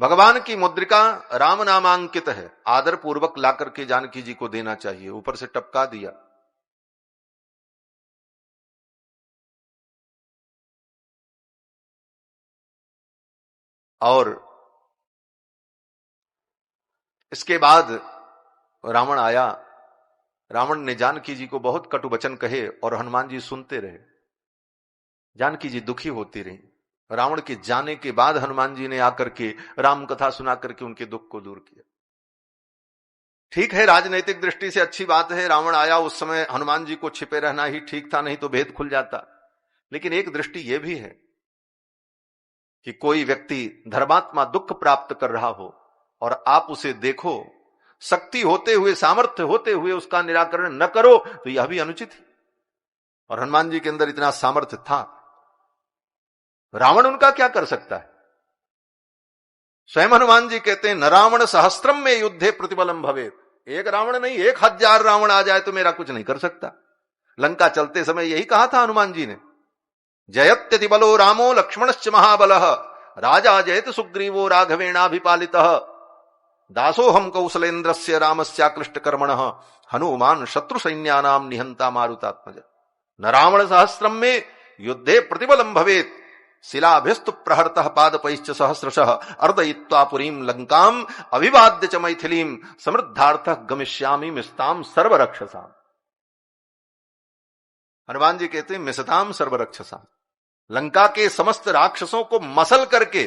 भगवान की मुद्रिका राम नामांकित है, आदर पूर्वक ला करके जानकी जी को देना चाहिए, ऊपर से टपका दिया। और इसके बाद रावण आया। रावण ने जानकी जी को बहुत कटु वचन कहे और हनुमान जी सुनते रहे। जानकी जी दुखी होती रही। रावण के जाने के बाद हनुमान जी ने आकर के राम कथा सुना करके उनके दुख को दूर किया। ठीक है, राजनैतिक दृष्टि से अच्छी बात है, रावण आया उस समय हनुमान जी को छिपे रहना ही ठीक था, नहीं तो भेद खुल जाता। लेकिन एक दृष्टि यह भी है कि कोई व्यक्ति धर्मात्मा दुख प्राप्त कर रहा हो और आप उसे देखो, शक्ति होते हुए, सामर्थ्य होते हुए उसका निराकरण न करो, तो यह भी अनुचित है। और हनुमान जी के अंदर इतना सामर्थ्य था, रावण उनका क्या कर सकता है? स्वयं हनुमान जी कहते हैं न रावण सहस्त्रम में युद्धे प्रतिबलम भवेत, एक रावण नहीं 1000 रावण आ जाए तो मेरा कुछ नहीं कर सकता। लंका चलते समय यही कहा था हनुमान जी ने, जयत्यति बलो रामो लक्ष्मणश्च महाबलः राजा जयत सुग्रीवो राघवेणाभिपालितः दासोहम कौशलेन्द्रस्य रामस्याक्लिष्ट कर्मणः हनुमान शत्रु सैन्यानाम निहंता मारुतात्मज। न रावण सहस्त्रम में युद्धे प्रतिबलम भवेत शिलाभिस्तु प्रहरतः पादपैश्च सहस्रशः अर्दयित्वा पुरीं लंकाम अभिवाद्य च मैथिलीं समृद्धार्थः गमिष्यामि मिस्ताम सर्वरक्षसाम। हनुमान जी कहते हैं मिसताम सर्वरक्षसाम, लंका के समस्त राक्षसों को मसल करके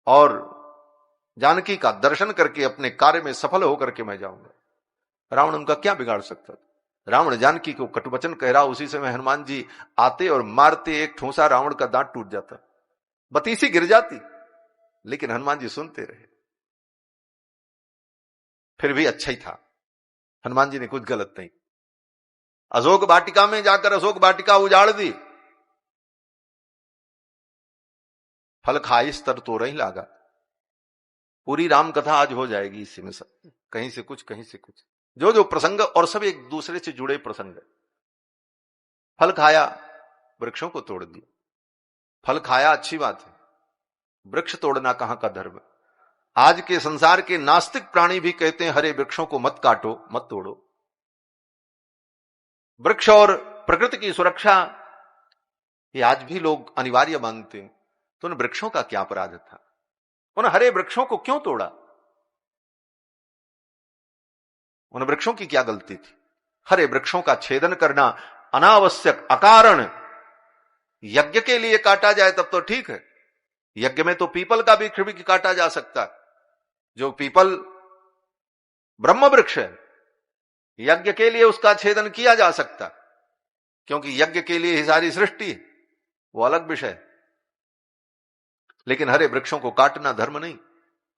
और जानकी का दर्शन करके अपने कार्य में सफल होकर के मैं जाऊंगा। रावण उनका क्या बिगाड़ सकता था? रावण जानकी को कटुवचन कह रहा, उसी समय हनुमान जी आते और मारते, एक ठूंसा रावण का दांत टूट जाता, बतीसी गिर जाती, लेकिन हनुमान जी सुनते रहे। फिर भी अच्छा ही था, हनुमान जी ने कुछ गलत नहीं। अशोक वाटिका में जाकर अशोक वाटिका उजाड़ दी, फल खाई स्तर तो रही लागा। पूरी राम कथा आज हो जाएगी इसी में, सब कहीं से कुछ कहीं से कुछ, जो जो प्रसंग और सब एक दूसरे से जुड़े प्रसंग। फल खाया, वृक्षों को तोड़ दिया। फल खाया अच्छी बात है, वृक्ष तोड़ना कहां का धर्म। आज के संसार के नास्तिक प्राणी भी कहते हैं हरे वृक्षों को मत काटो मत तोड़ो। वृक्ष और प्रकृति की सुरक्षा ये आज भी लोग अनिवार्य मानते हैं। तो उन वृक्षों का क्या अपराध था? उन हरे वृक्षों को क्यों तोड़ा? उन वृक्षों की क्या गलती थी? हरे वृक्षों का छेदन करना अनावश्यक अकारण, यज्ञ के लिए काटा जाए तब तो ठीक है। यज्ञ में तो पीपल का भी वृक्ष काटा जा सकता है, जो पीपल ब्रह्म वृक्ष है, यज्ञ के लिए उसका छेदन किया जा सकता, क्योंकि यज्ञ के लिए ही सारी सृष्टि, वो अलग विषय। लेकिन हरे वृक्षों को काटना धर्म नहीं।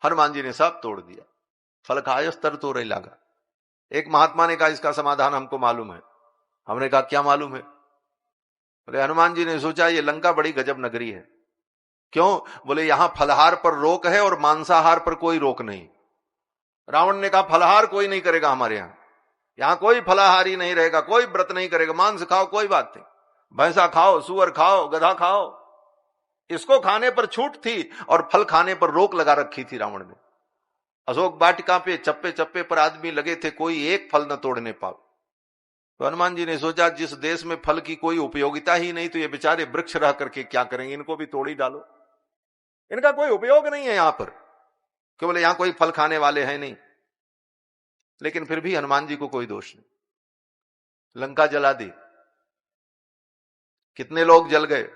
हनुमान जी ने सब तोड़ दिया, फल खाय स्तर तो रही लागा। एक महात्मा ने कहा इसका समाधान हमको मालूम है। हमने कहा क्या मालूम है? बोले हनुमान जी ने सोचा ये लंका बड़ी गजब नगरी है। क्यों? बोले यहां फलहार पर रोक है और मांसाहार पर कोई रोक नहीं। रावण ने कहा फलहार कोई नहीं करेगा हमारे यहां कोई फलाहारी नहीं रहेगा, कोई व्रत नहीं करेगा, मांस खाओ कोई बात नहीं, भैंसा खाओ, सुअर खाओ, गधा खाओ। इसको खाने पर छूट थी और फल खाने पर रोक लगा रखी थी रावण ने। अशोक वाटिका पे चप्पे चप्पे पर आदमी लगे थे, कोई एक फल न तोड़ने पाओ। तो हनुमान जी ने सोचा जिस देश में फल की कोई उपयोगिता ही नहीं, तो ये बेचारे वृक्ष रह करके क्या करेंगे, इनको भी तोड़ ही डालो, इनका कोई उपयोग नहीं है यहां पर। क्यों? बोले यहां कोई फल खाने वाले हैं नहीं। लेकिन फिर भी हनुमान जी को कोई दोष नहीं। लंका जला दी, कितने लोग जल गए?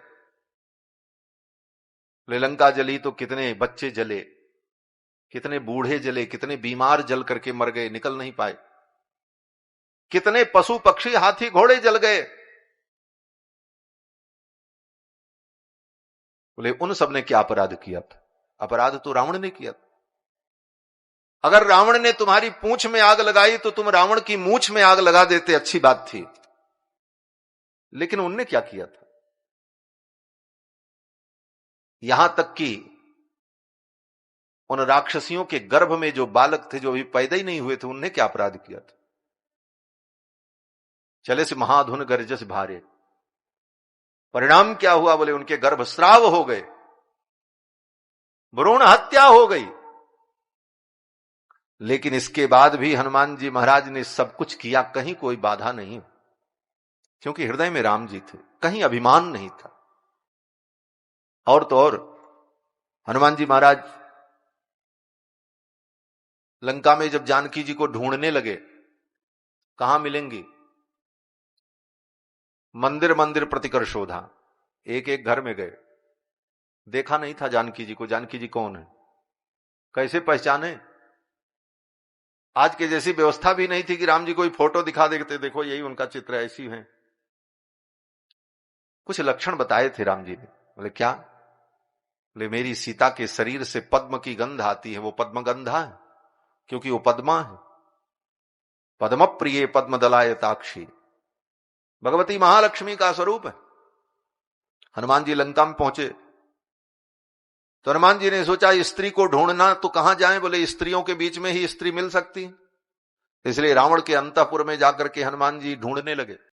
लंका जली तो कितने बच्चे जले, कितने बूढ़े जले, कितने बीमार जल करके मर गए, निकल नहीं पाए। कितने पशु पक्षी हाथी घोड़े जल गए। बोले उन सब ने क्या अपराध किया था? अपराध तो रावण ने किया था। अगर रावण ने तुम्हारी पूंछ में आग लगाई तो तुम रावण की मूंछ में आग लगा देते, अच्छी बात थी। लेकिन उनने क्या किया था? यहां तक कि उन राक्षसियों के गर्भ में जो बालक थे, जो अभी पैदा ही नहीं हुए थे, उनने क्या अपराध किया था? चले से महाधुन गर्जस भारे, परिणाम क्या हुआ? बोले उनके गर्भ स्राव हो गए, भ्रूण हत्या हो गई। लेकिन इसके बाद भी हनुमान जी महाराज ने सब कुछ किया, कहीं कोई बाधा नहीं, क्योंकि हृदय में राम जी थे, कहीं अभिमान नहीं था। और तो और हनुमान जी महाराज लंका में जब जानकी जी को ढूंढने लगे, कहां मिलेंगी? मंदिर मंदिर प्रतिकर शोधा, एक एक घर में गए, देखा नहीं था जानकी जी को। जानकी जी कौन है, कैसे पहचाने? आज के जैसी व्यवस्था भी नहीं थी कि राम जी कोई फोटो दिखा देते, देखो यही उनका चित्र है, ऐसी है। कुछ लक्षण बताए थे राम जी ने। बोले क्या? बोले मेरी सीता के शरीर से पद्म की गंध आती है, वो पद्म गंधा है क्योंकि वो पद्मा है। पद्म प्रिय पद्म दलायताक्षी, भगवती महालक्ष्मी का स्वरूप है। हनुमान जी लंका में पहुंचे, तो हनुमान जी ने सोचा स्त्री को ढूंढना तो कहां जाएं, बोले स्त्रियों के बीच में ही स्त्री मिल सकती है। इसलिए रावण के अंतःपुर में जाकर के हनुमान जी ढूंढने लगे।